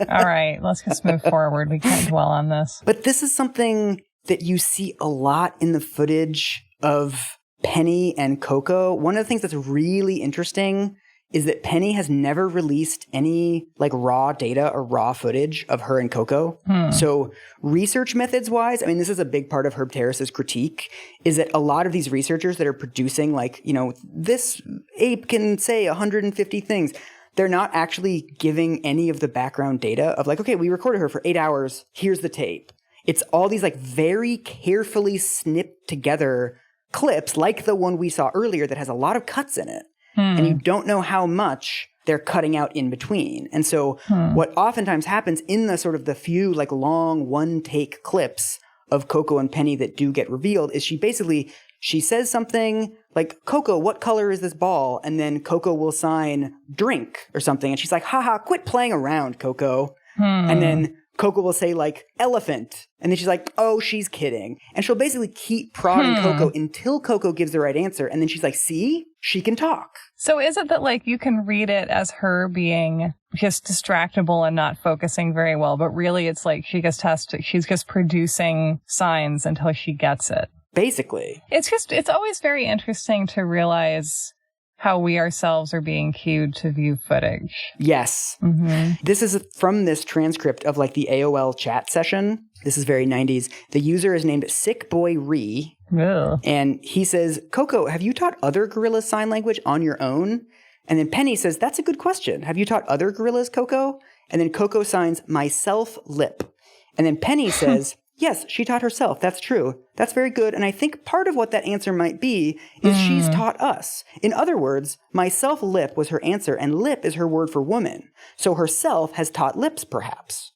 All right, let's just move forward. We can't dwell on this. But this is something that you see a lot in the footage of Penny and Coco. One of the things that's really interesting is that Penny has never released any like raw data or raw footage of her and Coco. So research methods wise, I mean, this is a big part of Herb Terrace's critique, is that a lot of these researchers that are producing like, you know, this ape can say 150 things. They're not actually giving any of the background data of like, okay, we recorded her for 8 hours. Here's the tape. It's all these like very carefully snipped together clips like the one we saw earlier that has a lot of cuts in it. And you don't know how much they're cutting out in between. And so what oftentimes happens in the sort of the few like long one take clips of Coco and Penny that do get revealed is she says something like, Coco, what color is this ball? And then Coco will sign drink or something. And she's like, haha, quit playing around, Coco. And then Coco will say like elephant. And then she's like, oh, she's kidding. And she'll basically keep prodding Coco until Coco gives the right answer. And then she's like, see, she can talk. So is it that like you can read it as her being just distractible and not focusing very well, but really it's like she's just producing signs until she gets it? Basically. It's always very interesting to realize how we ourselves are being cued to view footage. Yes. This is from this transcript of like the AOL chat session. This is very 90s. The user is named Sick Boy Ree. Ugh. And he says, Coco, have you taught other gorillas sign language on your own? And then Penny says, that's a good question. Have you taught other gorillas, Coco? And then Coco signs myself lip. And then Penny says, yes, she taught herself. That's true. That's very good. And I think part of what that answer might be is she's taught us. In other words, myself lip was her answer, and lip is her word for woman. So herself has taught lips, perhaps.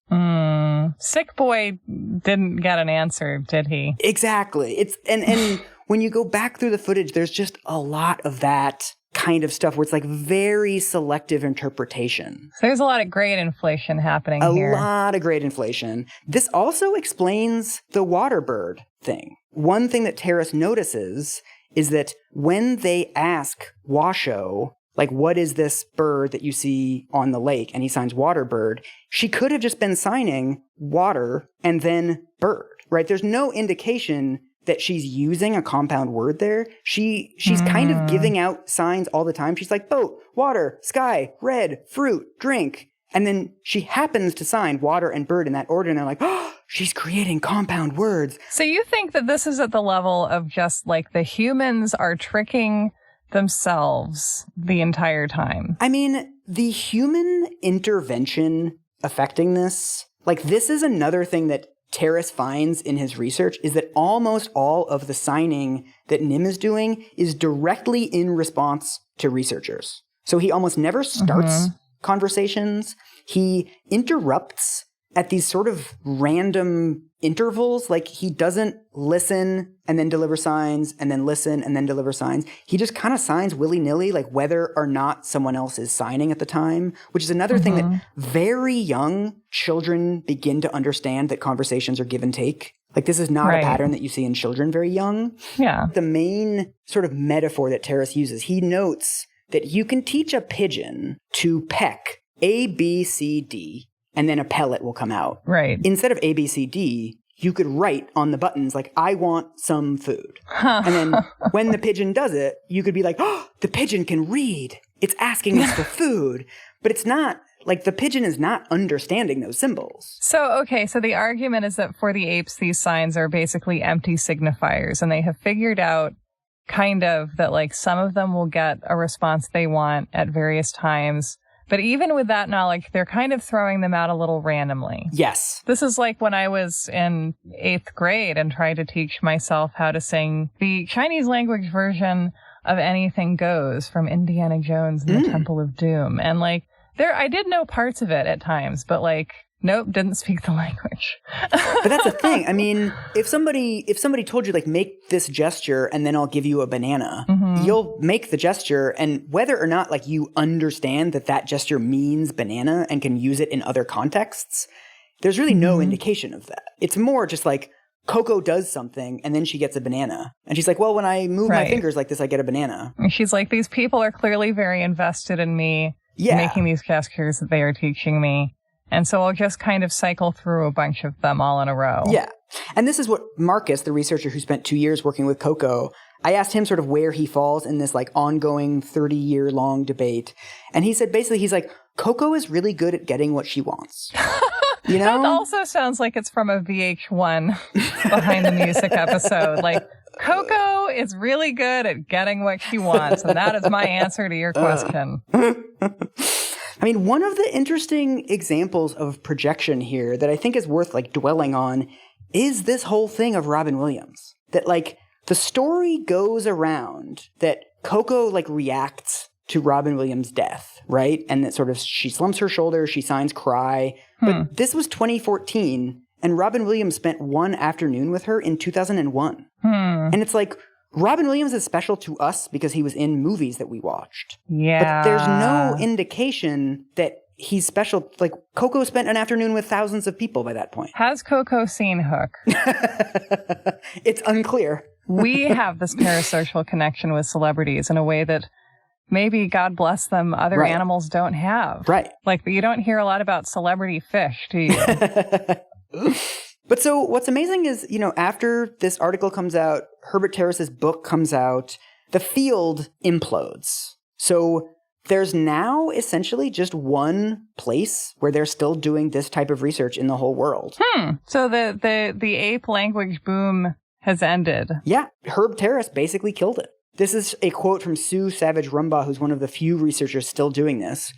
Sick boy didn't get an answer, did he? Exactly. It's and when you go back through the footage, there's just a lot of that kind of stuff where it's like very selective interpretation. So there's a lot of grade inflation happening here. A lot of grade inflation. This also explains the water bird thing. One thing that Terrace notices is that when they ask Washoe, like, what is this bird that you see on the lake? And he signs water bird. She could have just been signing water and then bird, right? There's no indication that she's using a compound word there. She's kind of giving out signs all the time. She's like, boat, water, sky, red, fruit, drink. And then she happens to sign water and bird in that order. And they're like, oh, she's creating compound words. So you think that this is at the level of just like the humans are tricking themselves the entire time? I mean, the human intervention affecting this, like this is another thing that Terrace finds in his research is that almost all of the signing that Nim is doing is directly in response to researchers. So he almost never starts conversations. He interrupts at these sort of random intervals. Like he doesn't listen and then deliver signs and then listen and then deliver signs. He just kind of signs willy-nilly, like whether or not someone else is signing at the time, which is another thing that very young children begin to understand, that conversations are give and take. Like this is not a pattern that you see in children very young. Yeah. The main sort of metaphor that Terrace uses, he notes that you can teach a pigeon to peck A, B, C, D, and then a pellet will come out. Right. Instead of A, B, C, D, you could write on the buttons like, I want some food. And then when the pigeon does it, you could be like, oh, the pigeon can read. It's asking us for food. But it's not, like the pigeon is not understanding those symbols. So, okay, so the argument is that for the apes, these signs are basically empty signifiers, and they have figured out kind of that like some of them will get a response they want at various times. But even with that knowledge, they're kind of throwing them out a little randomly. Yes. This is like when I was in 8th grade and tried to teach myself how to sing the Chinese language version of Anything Goes from Indiana Jones and the Temple of Doom. And like, I did know parts of it at times, but like, nope, didn't speak the language. But that's the thing. I mean, if somebody told you, like, make this gesture and then I'll give you a banana, you'll make the gesture. And whether or not, like, you understand that gesture means banana and can use it in other contexts, there's really no indication of that. It's more just like Coco does something and then she gets a banana. And she's like, well, when I move my fingers like this, I get a banana. And she's like, these people are clearly very invested in me making these gestures that they are teaching me. And so I'll just kind of cycle through a bunch of them all in a row. Yeah. And this is what Marcus, the researcher who spent 2 years working with Coco, I asked him sort of where he falls in this like ongoing 30-year-long debate. And he said basically, he's like, Coco is really good at getting what she wants. You know? That also sounds like it's from a VH1 Behind the Music episode. Like, Coco is really good at getting what she wants. And that is my answer to your question. I mean, one of the interesting examples of projection here that I think is worth like dwelling on is this whole thing of Robin Williams. That like the story goes around that Coco like reacts to Robin Williams' death, right? And that sort of she slumps her shoulders, she signs cry. But this was 2014 and Robin Williams spent one afternoon with her in 2001. And it's like, Robin Williams is special to us because he was in movies that we watched. Yeah. But there's no indication that he's special. Like, Coco spent an afternoon with thousands of people by that point. Has Coco seen Hook? It's unclear. We have this parasocial connection with celebrities in a way that maybe, God bless them, other animals don't have. Right. Like, you don't hear a lot about celebrity fish, do you? But so what's amazing is, you know, after this article comes out, Herbert Terrace's book comes out, the field implodes. So there's now essentially just one place where they're still doing this type of research in the whole world. So the ape language boom has ended. Yeah. Herb Terrace basically killed it. This is a quote from Sue Savage-Rumbaugh, who's one of the few researchers still doing this.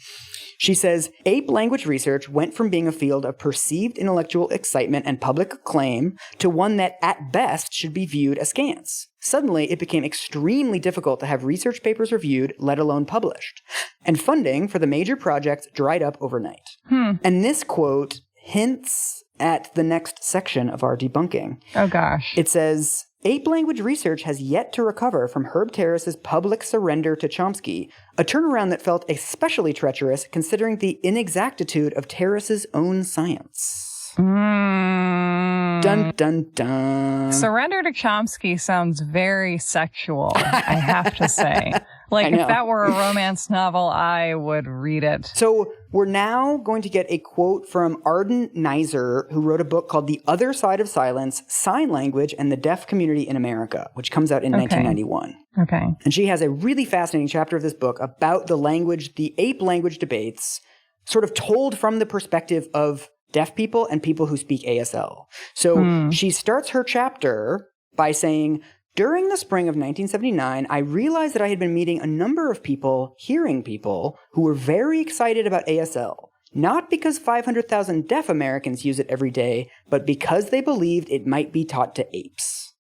She says, ape language research went from being a field of perceived intellectual excitement and public acclaim to one that, at best, should be viewed askance. Suddenly, it became extremely difficult to have research papers reviewed, let alone published. And funding for the major projects dried up overnight. And this quote hints at the next section of our debunking. Oh, gosh. It says, ape language research has yet to recover from Herb Terrace's public surrender to Chomsky, a turnaround that felt especially treacherous considering the inexactitude of Terrace's own science. Dun, dun, dun. Surrender to Chomsky sounds very sexual, I have to say. Like, if that were a romance novel, I would read it. So we're now going to get a quote from Arden Neiser, who wrote a book called The Other Side of Silence, Sign Language and the Deaf Community in America, which comes out in 1991. Okay. And she has a really fascinating chapter of this book about the ape language debates, sort of told from the perspective of deaf people and people who speak ASL. So she starts her chapter by saying, during the spring of 1979, I realized that I had been meeting a number of people, hearing people, who were very excited about ASL. Not because 500,000 deaf Americans use it every day, but because they believed it might be taught to apes.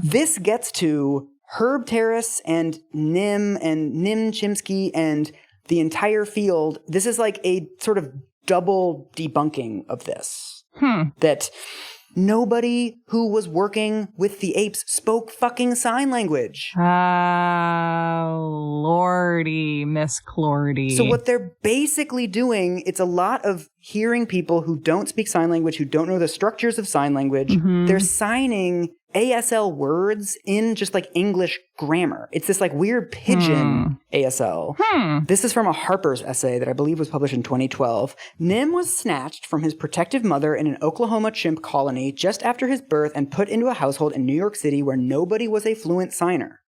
This gets to Herb Terrace and Nim Chimpsky and the entire field. This is like a sort of double debunking of this. That nobody who was working with the apes spoke fucking sign language. Lordy, Miss Clordy. So what they're basically doing, it's a lot of hearing people who don't speak sign language, who don't know the structures of sign language. They're signing ASL words in just like English grammar. It's this like weird pidgin ASL. This is from a Harper's essay that I believe was published in 2012. Nim was snatched from his protective mother in an Oklahoma chimp colony just after his birth and put into a household in New York City where nobody was a fluent signer.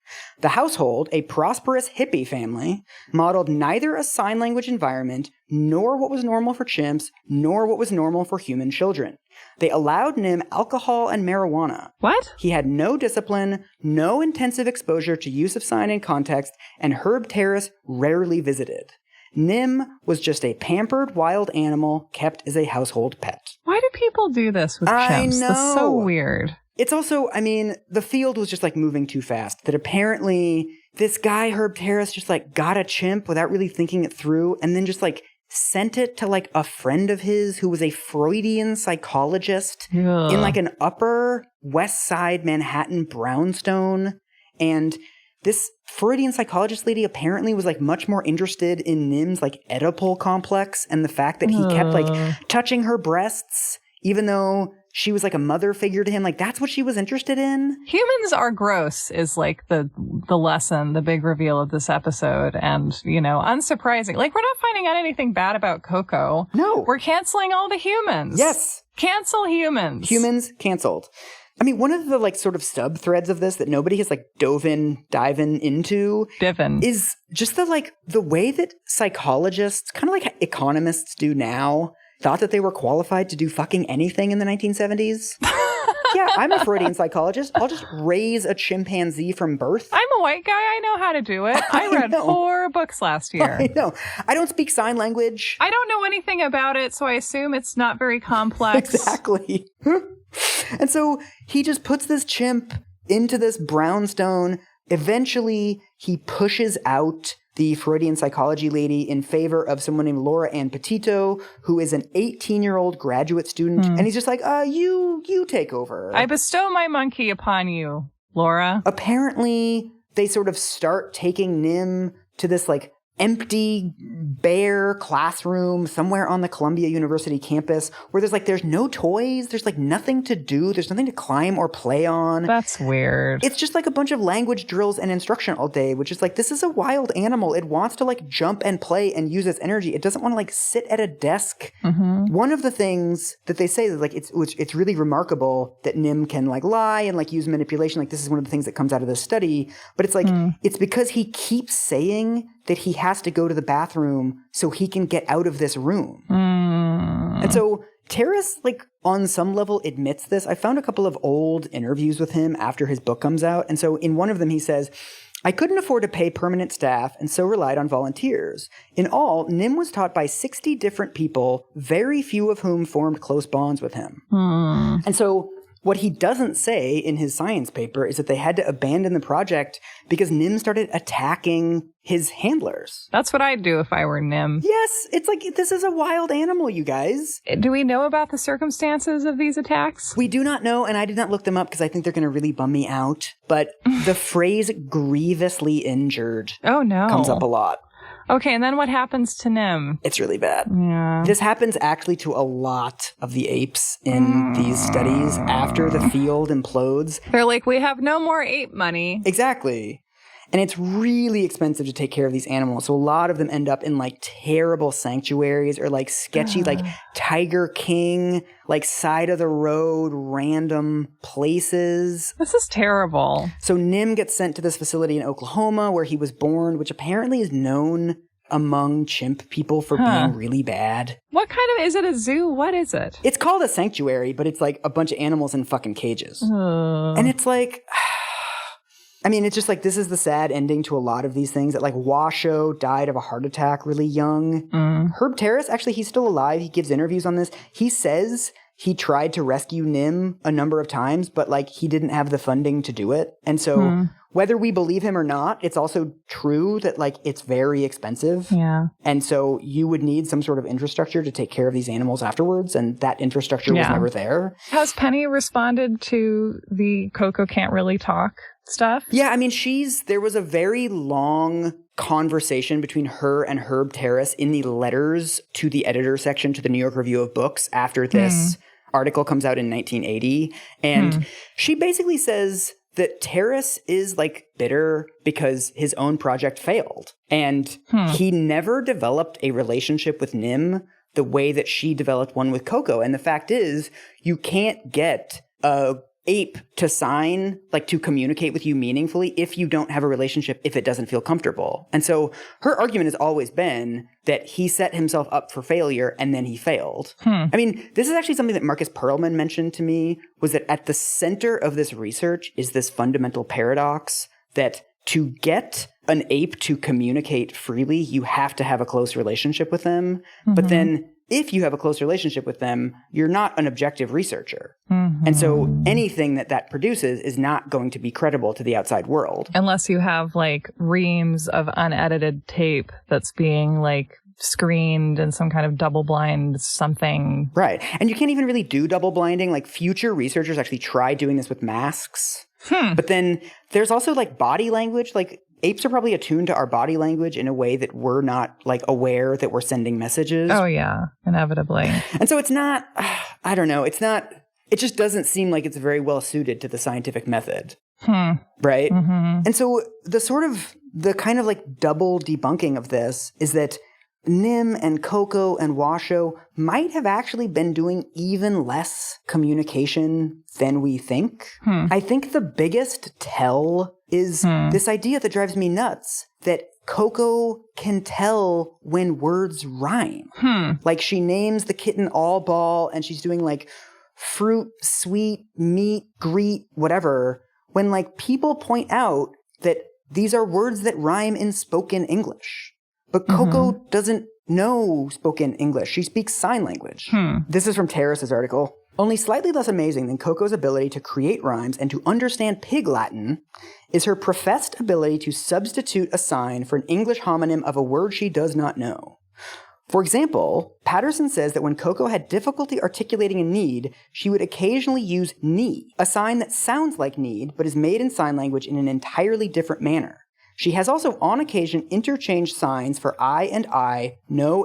The household, a prosperous hippie family, modeled neither a sign language environment, nor what was normal for chimps, nor what was normal for human children. They allowed Nim alcohol and marijuana. What? He had no discipline, no intensive exposure to use of sign and context, and Herb Terrace rarely visited. Nim was just a pampered wild animal kept as a household pet. Why do people do this with chimps? I know. That's so weird. It's also, I mean, the field was just like moving too fast. That apparently this guy, Herb Terrace, just like got a chimp without really thinking it through and then just like sent it to like a friend of his who was a Freudian psychologist in like an upper West Side Manhattan brownstone. And this Freudian psychologist lady apparently was like much more interested in Nim's like Oedipal complex and the fact that he kept like touching her breasts, even though she was like a mother figure to him. Like that's what she was interested in. Humans are gross is like the lesson, the big reveal of this episode. And, you know, unsurprising. Like we're not finding out anything bad about Coco. No. We're canceling all the humans. Yes. Cancel humans. Humans canceled. I mean, one of the like sort of sub threads of this that nobody has like diving into is just the way that psychologists, kind of like economists do now, thought that they were qualified to do fucking anything in the 1970s. Yeah, I'm a Freudian psychologist. I'll just raise a chimpanzee from birth. I'm a white guy. I know how to do it. I read 4 books last year. I know. I don't speak sign language. I don't know anything about it, so I assume it's not very complex. Exactly. And so he just puts this chimp into this brownstone. Eventually, he pushes out the Freudian psychology lady in favor of someone named Laura Ann Petito, who is an 18-year-old graduate student. And he's just like, you take over. I bestow my monkey upon you, Laura. Apparently, they sort of start taking Nim to this like empty, bare classroom somewhere on the Columbia University campus where there's no toys. There's like nothing to do. There's nothing to climb or play on. That's weird. It's just like a bunch of language drills and instruction all day, which is like, this is a wild animal. It wants to like jump and play and use its energy. It doesn't want to like sit at a desk. Mm-hmm. One of the things that they say that like it's really remarkable that Nim can like lie and like use manipulation. Like this is one of the things that comes out of this study, but it's like, it's because he keeps saying that he has to go to the bathroom so he can get out of this room. And so Terrace, like, on some level admits this. I found a couple of old interviews with him after his book comes out. And so in one of them he says, I couldn't afford to pay permanent staff and so relied on volunteers. In all, Nim was taught by 60 different people, very few of whom formed close bonds with him. And so what he doesn't say in his science paper is that they had to abandon the project because Nim started attacking his handlers. That's what I'd do if I were Nim. Yes, it's like, this is a wild animal, you guys. Do we know about the circumstances of these attacks? We do not know, and I did not look them up because I think they're going to really bum me out. But the phrase grievously injured comes up a lot. Okay, and then what happens to Nim? It's really bad. Yeah. This happens actually to a lot of the apes in these studies after the field implodes. They're like, we have no more ape money. Exactly. And it's really expensive to take care of these animals. So a lot of them end up in like terrible sanctuaries or like sketchy, like Tiger King, like side of the road, random places. This is terrible. So Nim gets sent to this facility in Oklahoma where he was born, which apparently is known among chimp people for being really bad. What kind of, is it a zoo? What is it? It's called a sanctuary, but it's like a bunch of animals in fucking cages. And it's like, I mean, it's just like, this is the sad ending to a lot of these things that like Washoe died of a heart attack really young. Herb Terrace, actually, he's still alive. He gives interviews on this. He says he tried to rescue Nim a number of times, but like he didn't have the funding to do it. And so whether we believe him or not, it's also true that like it's very expensive. Yeah. And so you would need some sort of infrastructure to take care of these animals afterwards. And that infrastructure was never there. Has Penny responded to the Coco can't really talk stuff? Yeah, I mean, there was a very long conversation between her and Herb Terrace in the letters to the editor section to the New York Review of Books after this article comes out in 1980. And she basically says that Terrace is like bitter because his own project failed. And he never developed a relationship with Nim the way that she developed one with Coco. And the fact is, you can't get a ape to sign, like to communicate with you meaningfully if you don't have a relationship, if it doesn't feel comfortable. And so her argument has always been that he set himself up for failure and then he failed. I mean, this is actually something that Marcus Perlman mentioned to me, was that at the center of this research is this fundamental paradox that to get an ape to communicate freely, you have to have a close relationship with them. But then if you have a close relationship with them, you're not an objective researcher. And so anything that produces is not going to be credible to the outside world. Unless you have like reams of unedited tape that's being like screened in some kind of double blind something. Right. And you can't even really do double blinding. Like future researchers actually try doing this with masks. But then there's also like body language. Like apes are probably attuned to our body language in a way that we're not like aware that we're sending messages. Oh yeah, inevitably. And so it's not, I don't know, it just doesn't seem like it's very well suited to the scientific method. Right? And so the kind of like double debunking of this is that Nim and Coco and Washo might have actually been doing even less communication than we think. I think the biggest tell is this idea that drives me nuts, that Coco can tell when words rhyme. Like she names the kitten All Ball and she's doing like fruit, sweet, meat, greet, whatever, when like people point out that these are words that rhyme in spoken English. But Coco doesn't know spoken English. She speaks sign language. This is from Terrace's article. Only slightly less amazing than Coco's ability to create rhymes and to understand Pig Latin is her professed ability to substitute a sign for an English homonym of a word she does not know. For example, Patterson says that when Coco had difficulty articulating a need, she would occasionally use knee, a sign that sounds like need but is made in sign language in an entirely different manner. She has also on occasion interchanged signs for I, no,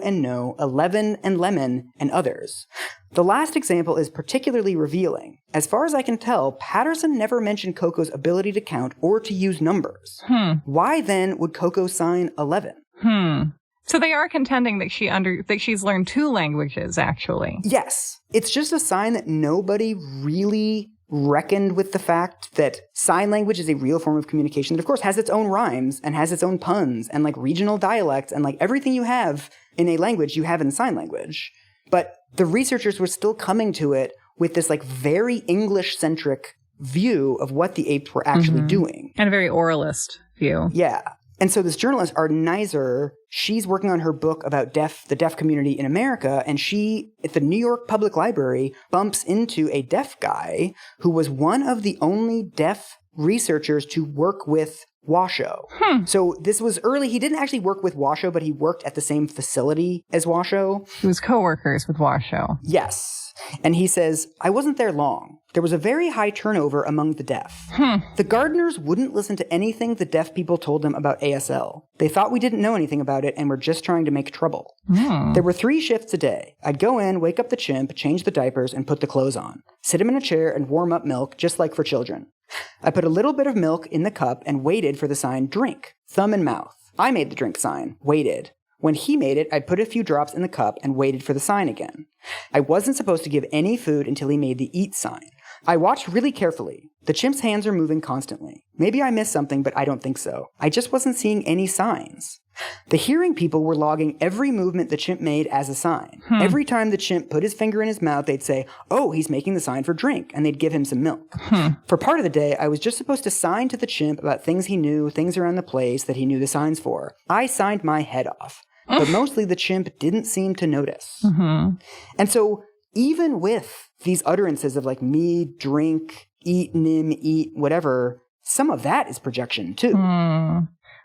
11 and lemon, and others. The last example is particularly revealing. As far as I can tell, Patterson never mentioned Coco's ability to count or to use numbers. Why then would Coco sign 11? So they are contending that she's learned two languages, actually. Yes. It's just a sign that nobody really reckoned with the fact that sign language is a real form of communication that, of course, has its own rhymes and has its own puns and like regional dialects and like everything you have in a language you have in sign language. But the researchers were still coming to it with this like very English-centric view of what the apes were actually doing. And a very oralist view. Yeah. And so this journalist, Arden Neiser, she's working on her book about the deaf community in America, and she, at the New York Public Library, bumps into a deaf guy who was one of the only deaf researchers to work with Washo. So this was early. He didn't actually work with Washo, but he worked at the same facility as Washo. He was co-workers with Washo. Yes. And he says, I wasn't there long. There was a very high turnover among the deaf. The gardeners wouldn't listen to anything the deaf people told them about ASL. They thought we didn't know anything about it and were just trying to make trouble. There were 3 shifts a day. I'd go in, wake up the chimp, change the diapers, and put the clothes on. Sit him in a chair and warm up milk, just like for children. I put a little bit of milk in the cup and waited for the sign drink, thumb and mouth. I made the drink sign, waited. When he made it, I'd put a few drops in the cup and waited for the sign again. I wasn't supposed to give any food until he made the eat sign. I watched really carefully. The chimp's hands are moving constantly. Maybe I missed something, but I don't think so. I just wasn't seeing any signs. The hearing people were logging every movement the chimp made as a sign. Every time the chimp put his finger in his mouth, they'd say, oh, he's making the sign for drink, and they'd give him some milk. For part of the day, I was just supposed to sign to the chimp about things he knew, things around the place that he knew the signs for. I signed my head off. But mostly the chimp didn't seem to notice. And so even with these utterances of like me, drink, eat, nim, eat, whatever, some of that is projection too.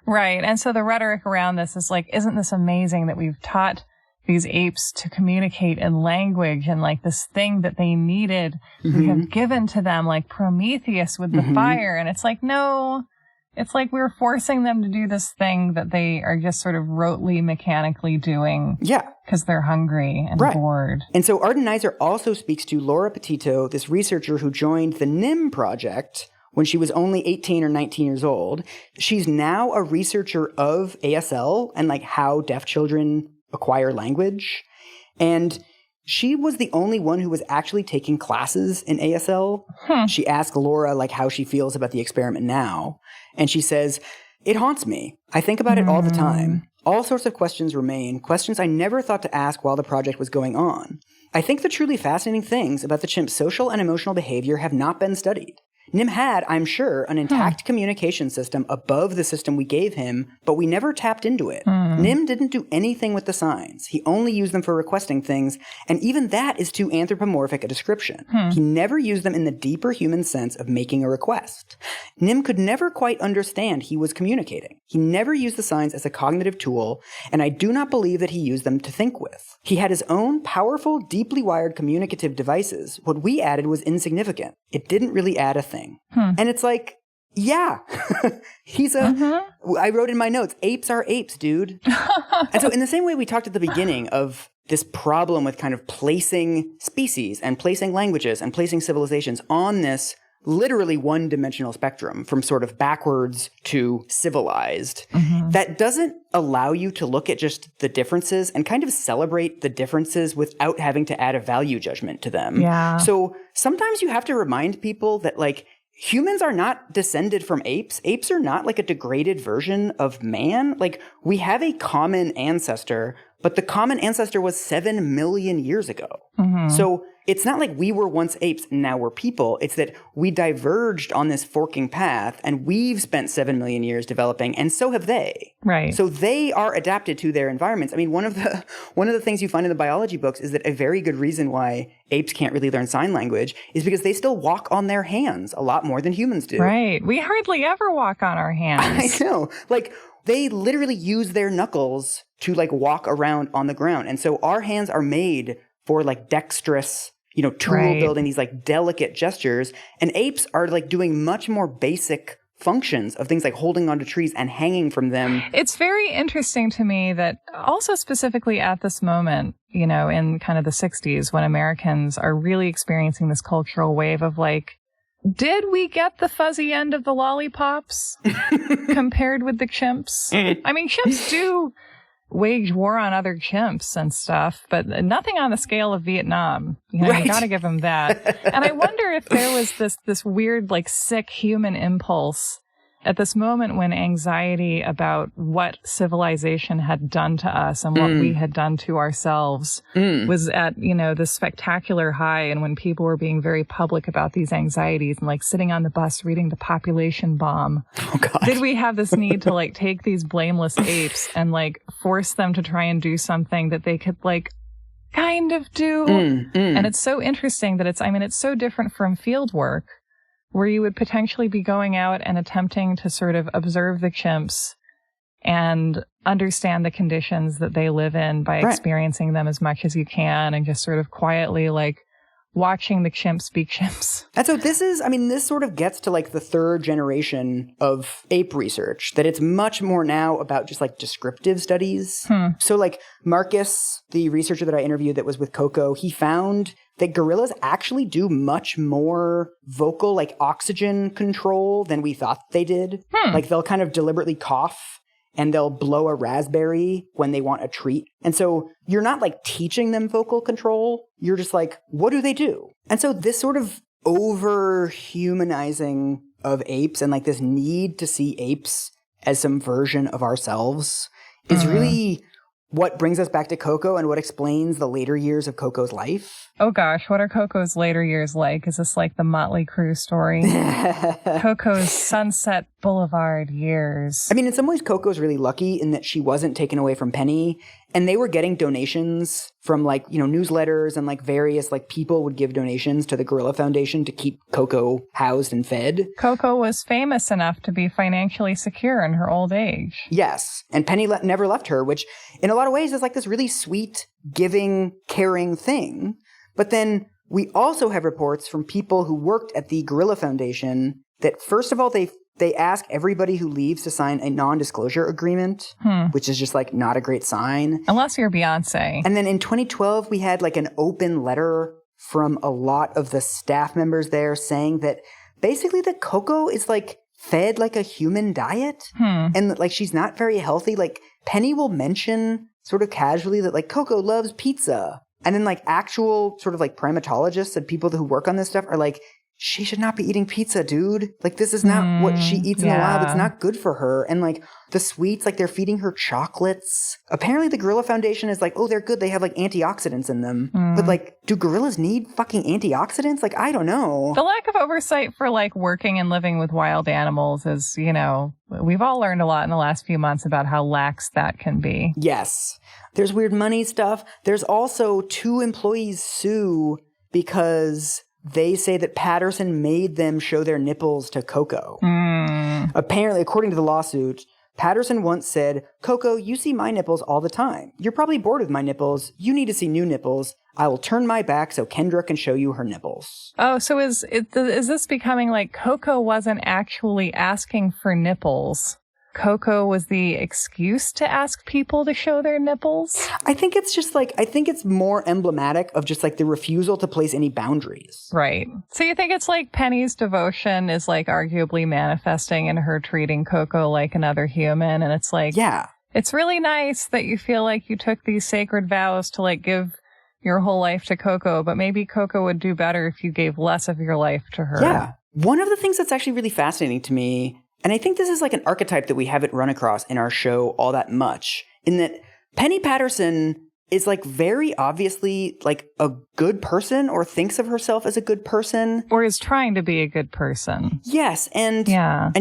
Right. And so the rhetoric around this is like, isn't this amazing that we've taught these apes to communicate in language and like this thing that they needed, we have given to them like Prometheus with the fire. And it's like, no, it's like we're forcing them to do this thing that they are just sort of rotely, mechanically doing. Yeah. Because they're hungry and bored. And so Arden Neiser also speaks to Laura Petito, this researcher who joined the NIM project when she was only 18 or 19 years old. She's now a researcher of ASL and like how deaf children acquire language. And she was the only one who was actually taking classes in ASL. She asked Laura, like, how she feels about the experiment now. And she says, "It haunts me. I think about it all the time. All sorts of questions remain, questions I never thought to ask while the project was going on. I think the truly fascinating things about the chimp's social and emotional behavior have not been studied. Nim had, I'm sure, an intact communication system above the system we gave him, but we never tapped into it. Nim didn't do anything with the signs. He only used them for requesting things, and even that is too anthropomorphic a description. He never used them in the deeper human sense of making a request. Nim could never quite understand he was communicating. He never used the signs as a cognitive tool, and I do not believe that he used them to think with. He had his own powerful, deeply wired communicative devices. What we added was insignificant. It didn't really add a thing." And it's like, yeah, I wrote in my notes, apes are apes, dude. And so in the same way we talked at the beginning of this problem with kind of placing species and placing languages and placing civilizations on this literally one-dimensional spectrum from sort of backwards to civilized, that doesn't allow you to look at just the differences and kind of celebrate the differences without having to add a value judgment to them. Yeah. So sometimes you have to remind people that, like, humans are not descended from apes. Apes are not like a degraded version of man. Like, we have a common ancestor, but the common ancestor was 7 million years ago. So it's not like we were once apes and now we're people. It's that we diverged on this forking path and we've spent 7 million years developing, and so have they. Right. So they are adapted to their environments. I mean, one of the things you find in the biology books is that a very good reason why apes can't really learn sign language is because they still walk on their hands a lot more than humans do. Right. We hardly ever walk on our hands. I know. Like, they literally use their knuckles to, like, walk around on the ground. And so our hands are made for, like, dexterous, tool building, these, like, delicate gestures. And apes are, like, doing much more basic functions of things like holding onto trees and hanging from them. It's very interesting to me that also specifically at this moment, in kind of the 60s, when Americans are really experiencing this cultural wave of, like, did we get the fuzzy end of the lollipops compared with the chimps? I mean, chimps do wage war on other chimps and stuff, but nothing on the scale of Vietnam. You got to give them that. And I wonder if there was this weird, like, sick human impulse at this moment when anxiety about what civilization had done to us and what we had done to ourselves was at, this spectacular high. And when people were being very public about these anxieties and, like, sitting on the bus reading The Population Bomb, did we have this need to, like, take these blameless apes and, like, force them to try and do something that they could, like, kind of do? And it's so interesting that it's so different from field work, where you would potentially be going out and attempting to sort of observe the chimps and understand the conditions that they live in by experiencing them as much as you can, and just sort of quietly, like, watching the chimps be chimps. And so this sort of gets to, like, the third generation of ape research, that it's much more now about just, like, descriptive studies. So, like, Marcus, the researcher that I interviewed that was with Coco, he found that gorillas actually do much more vocal, like, oxygen control than we thought they did. Like, they'll kind of deliberately cough and they'll blow a raspberry when they want a treat. And so you're not, like, teaching them vocal control. You're just like, what do they do? And so this sort of over-humanizing of apes and, like, this need to see apes as some version of ourselves is really what brings us back to Coco and what explains the later years of Coco's life. Oh gosh, what are Coco's later years like? Is this like the Motley Crue story? Coco's Sunset Boulevard years. I mean, in some ways, Coco's really lucky in that she wasn't taken away from Penny, and they were getting donations from, like, newsletters, and, like, various, like, people would give donations to the Gorilla Foundation to keep Coco housed and fed. Coco was famous enough to be financially secure in her old age. Yes, and Penny never left her, which in a lot of ways is, like, this really sweet, giving, caring thing. But then we also have reports from people who worked at the Gorilla Foundation that, first of all, they ask everybody who leaves to sign a non-disclosure agreement, which is just, like, not a great sign. Unless you're Beyonce. And then in 2012, we had, like, an open letter from a lot of the staff members there saying that basically that Coco is, like, fed like a human diet and, like, she's not very healthy. Like, Penny will mention sort of casually that, like, Coco loves pizza And then like actual sort of like primatologists and people who work on this stuff are like, she should not be eating pizza, dude. Like, this is not what she eats in the wild. It's not good for her. And like the sweets, like they're feeding her chocolates. Apparently the Gorilla Foundation is like, oh, they're good. They have like antioxidants in them. But like, do gorillas need fucking antioxidants? Like, I don't know. The lack of oversight for like working and living with wild animals is, you know, we've all learned a lot in the last few months about how lax that can be. Yes. There's weird money stuff. There's also 2 employees sue because they say that Patterson made them show their nipples to Coco. Apparently, according to the lawsuit, Patterson once said, Coco, you see my nipples all the time. You're probably bored with my nipples. You need to see new nipples. I will turn my back so Kendra can show you her nipples. Oh, so is this becoming like Coco wasn't actually asking for nipples? Coco was the excuse to ask people to show their nipples? I think it's just like, I think it's more emblematic of just like the refusal to place any boundaries. Right. So you think it's like Penny's devotion is like arguably manifesting in her treating Coco like another human. And it's like, yeah, it's really nice that you feel like you took these sacred vows to like give your whole life to Coco, but maybe Coco would do better if you gave less of your life to her. Yeah. One of the things that's actually really fascinating to me, and I think this is like an archetype that we haven't run across in our show all that much, in that Penny Patterson is like very obviously like a good person or thinks of herself as a good person. Or is trying to be a good person. Yes. And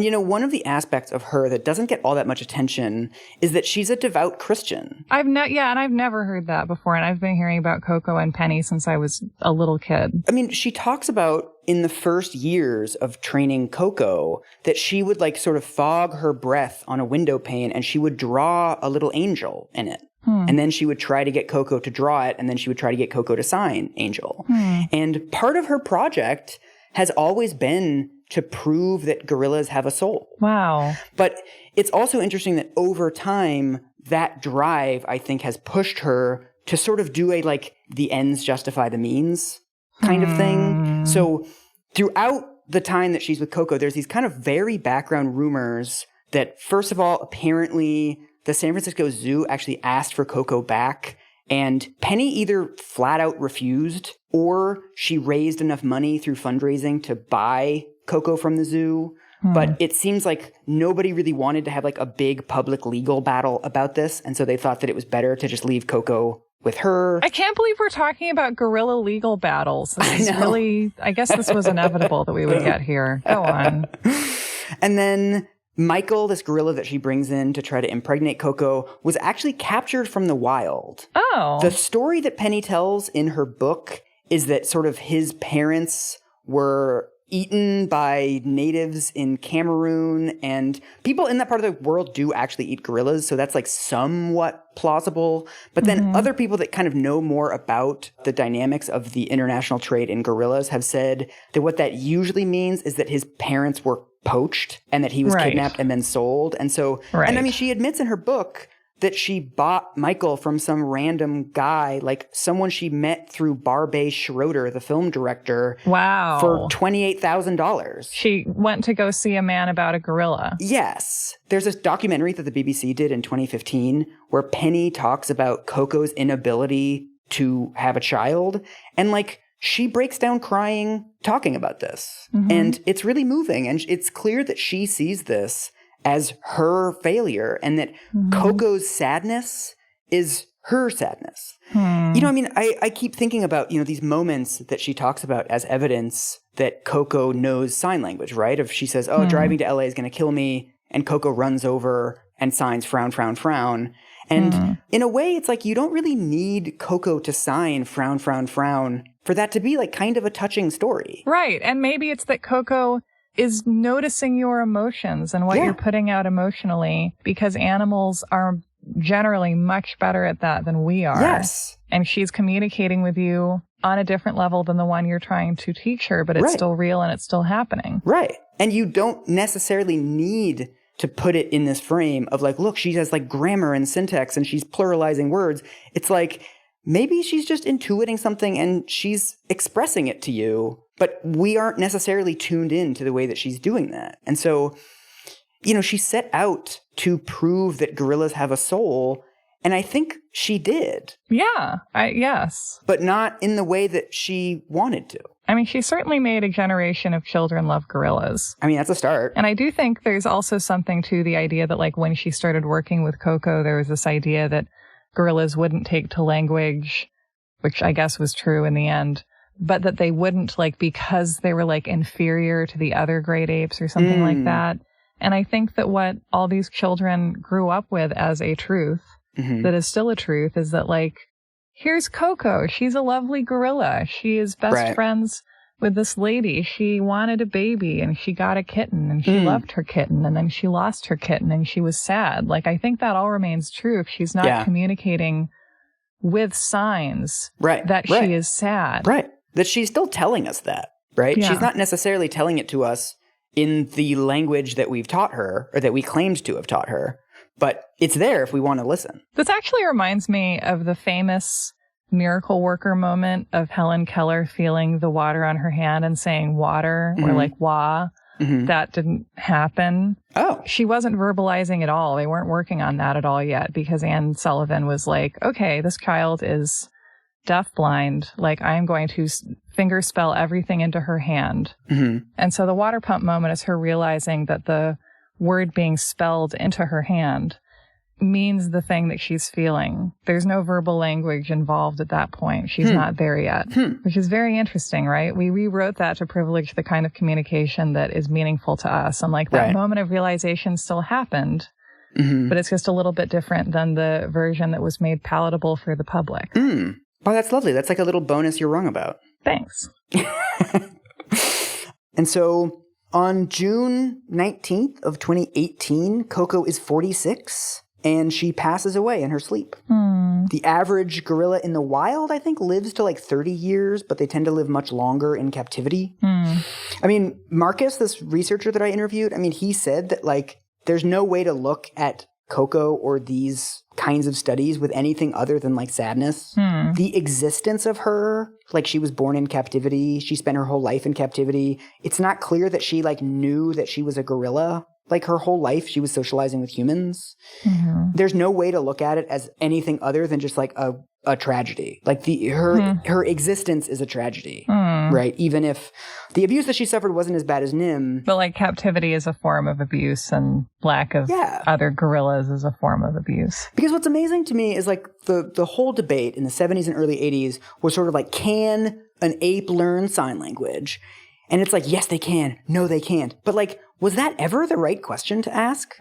you know, one of the aspects of her that doesn't get all that much attention is that she's a devout Christian. And I've never heard that before. And I've been hearing about Coco and Penny since I was a little kid. I mean, she talks about in the first years of training Coco that she would like sort of fog her breath on a window pane and she would draw a little angel in it. And then she would try to get Coco to draw it, and then she would try to get Coco to sign Angel. And part of her project has always been to prove that gorillas have a soul. Wow. But it's also interesting that over time, that drive, I think, has pushed her to sort of do a, like, the ends justify the means kind of thing. So throughout the time that she's with Coco, there's these kind of very background rumors that, first of all, apparently the San Francisco Zoo actually asked for Coco back, and Penny either flat out refused or she raised enough money through fundraising to buy Coco from the zoo. But it seems like nobody really wanted to have like a big public legal battle about this, and so they thought that it was better to just leave Coco with her. I can't believe we're talking about gorilla legal battles. This is really, I guess this was inevitable that we would get here. Go on. And then Michael, this gorilla that she brings in to try to impregnate Coco, was actually captured from the wild. Oh. The story that Penny tells in her book is that sort of his parents were eaten by natives in Cameroon, and people in that part of the world do actually eat gorillas, so that's like somewhat plausible. But then other people that kind of know more about the dynamics of the international trade in gorillas have said that what that usually means is that his parents were poached and that he was kidnapped and then sold. And so, and I mean, she admits in her book that she bought Michael from some random guy, like someone she met through Barbet Schroeder, the film director. Wow. For $28,000. She went to go see a man about a gorilla. Yes. There's this documentary that the BBC did in 2015 where Penny talks about Coco's inability to have a child. And like, she breaks down crying talking about this. And it's really moving. And it's clear that she sees this as her failure and that Coco's sadness is her sadness. You know, I mean, I keep thinking about, you know, these moments that she talks about as evidence that Coco knows sign language, right? If she says, oh, driving to LA is going to kill me, and Coco runs over and signs frown, frown, frown. And in a way, it's like you don't really need Coco to sign frown, frown, frown for that to be like kind of a touching story. Right. And maybe it's that Coco is noticing your emotions and what you're putting out emotionally, because animals are generally much better at that than we are. Yes. And she's communicating with you on a different level than the one you're trying to teach her, but it's still real and it's still happening. Right. And you don't necessarily need to put it in this frame of like, look, she has like grammar and syntax and she's pluralizing words. It's like, maybe she's just intuiting something and she's expressing it to you, but we aren't necessarily tuned in to the way that she's doing that. And so, you know, she set out to prove that gorillas have a soul. And I think she did. Yeah, yes. But not in the way that she wanted to. I mean, she certainly made a generation of children love gorillas. I mean, that's a start. And I do think there's also something to the idea that, like, when she started working with Coco, there was this idea that gorillas wouldn't take to language, which I guess was true in the end, but that they wouldn't, like, because they were, like, inferior to the other great apes or something like that. And I think that what all these children grew up with as a truth, that is still a truth, is that, like, here's Coco. She's a lovely gorilla. She is best friends with this lady. She wanted a baby and she got a kitten and she loved her kitten and then she lost her kitten and she was sad. Like, I think that all remains true if she's not communicating with signs that she is sad. Right. That she's still telling us that, right? Yeah. She's not necessarily telling it to us in the language that we've taught her or that we claimed to have taught her. But it's there if we want to listen. This actually reminds me of the famous miracle worker moment of Helen Keller feeling the water on her hand and saying water or like wah. That didn't happen. Oh. She wasn't verbalizing at all. They weren't working on that at all yet because Anne Sullivan was like, okay, this child is deafblind. Like, I'm going to finger spell everything into her hand. And so the water pump moment is her realizing that the word being spelled into her hand means the thing that she's feeling. There's no verbal language involved at that point. She's not there yet, which is very interesting, right? We rewrote that to privilege the kind of communication that is meaningful to us. And like that moment of realization still happened, but it's just a little bit different than the version that was made palatable for the public. Oh, that's lovely. That's like a little bonus you're wrong about. Thanks. And so on June 19th of 2018, Coco is 46 and she passes away in her sleep. The average gorilla in the wild, I think, lives to like 30 years, but they tend to live much longer in captivity. I mean, Marcus, this researcher that I interviewed, I mean, he said that like there's no way to look at Coco or these kinds of studies with anything other than like sadness. The existence of her, like she was born in captivity, she spent her whole life in captivity. It's not clear that she like knew that she was a gorilla. Like her whole life she was socializing with humans. There's no way to look at it as anything other than just like a tragedy. Like her existence is a tragedy, right? Even if the abuse that she suffered wasn't as bad as Nim. But like captivity is a form of abuse and lack of other gorillas is a form of abuse. Because what's amazing to me is like the whole debate in the 70s and early 80s was sort of like, can an ape learn sign language? And it's like, yes, they can. No, they can't. But like, was that ever the right question to ask?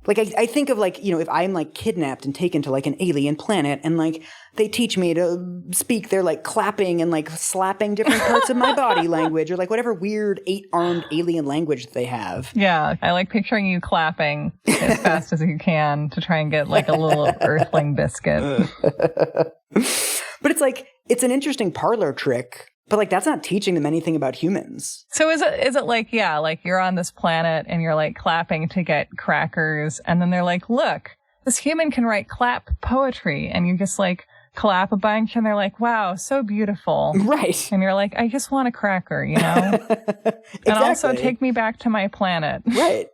Like, I think of like, you know, if I'm like kidnapped and taken to like an alien planet and like they teach me to speak their like clapping and like slapping different parts of my body language or like whatever weird 8-armed alien language that they have. Yeah. I like picturing you clapping as fast as you can to try and get like a little earthling biscuit. But it's like, it's an interesting parlor trick. But like that's not teaching them anything about humans. So is it like, yeah, like you're on this planet and you're like clapping to get crackers and then they're like, look, this human can write clap poetry and you just like clap a bunch and they're like, wow, so beautiful. Right. And you're like, I just want a cracker, you know? And also take me back to my planet. Right.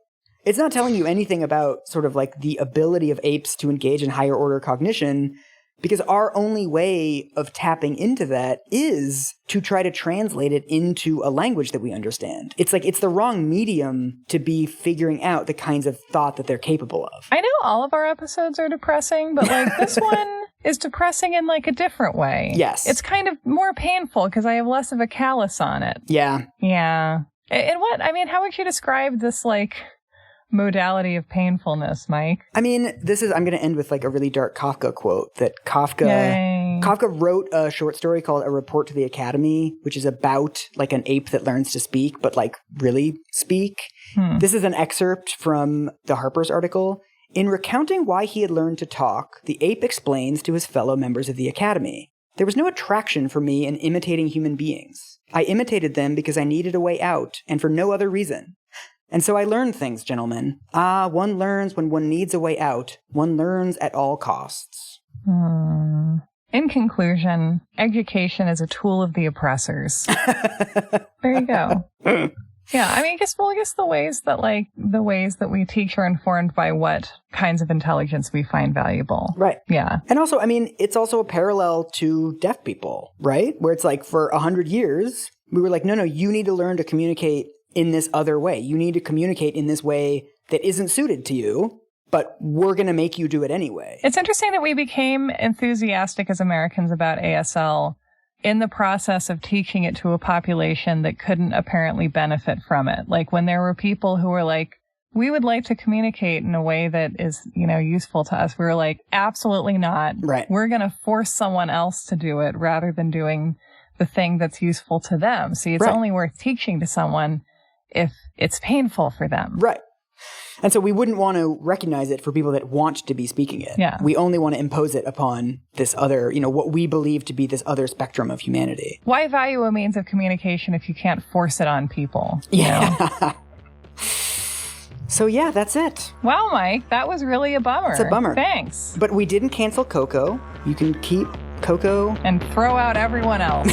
It's not telling you anything about sort of like the ability of apes to engage in higher order cognition. Because our only way of tapping into that is to try to translate it into a language that we understand. It's like, it's the wrong medium to be figuring out the kinds of thought that they're capable of. I know all of our episodes are depressing, but like this one is depressing in like a different way. Yes. It's kind of more painful because I have less of a callus on it. Yeah. Yeah. And how would you describe this like modality of painfulness, Mike? I mean, I'm going to end with like a really dark Kafka quote that Kafka wrote a short story called A Report to the Academy, which is about like an ape that learns to speak, but like really speak. This is an excerpt from the Harper's article. In recounting why he had learned to talk, the ape explains to his fellow members of the Academy, there was no attraction for me in imitating human beings. I imitated them because I needed a way out and for no other reason. And so I learned things, gentlemen. One learns when one needs a way out. One learns at all costs. In conclusion, education is a tool of the oppressors. There you go. Yeah, I mean, I guess the ways that we teach are informed by what kinds of intelligence we find valuable. Right. Yeah. And also, I mean, it's also a parallel to deaf people, right? Where it's like for 100 years, we were like, no, you need to learn to communicate in this other way. You need to communicate in this way that isn't suited to you, but we're going to make you do it anyway. It's interesting that we became enthusiastic as Americans about ASL in the process of teaching it to a population that couldn't apparently benefit from it. Like when there were people who were like, we would like to communicate in a way that is, useful to us. We were like, absolutely not. Right. We're going to force someone else to do it rather than doing the thing that's useful to them. See, it's only worth teaching to someone if it's painful for them. Right. And so we wouldn't want to recognize it for people that want to be speaking it. Yeah. We only want to impose it upon this other, what we believe to be this other spectrum of humanity. Why value a means of communication if you can't force it on people? Yeah. So yeah, that's it. Wow, Mike, that was really a bummer. It's a bummer. Thanks. But we didn't cancel Coco. You can keep Coco. And throw out everyone else.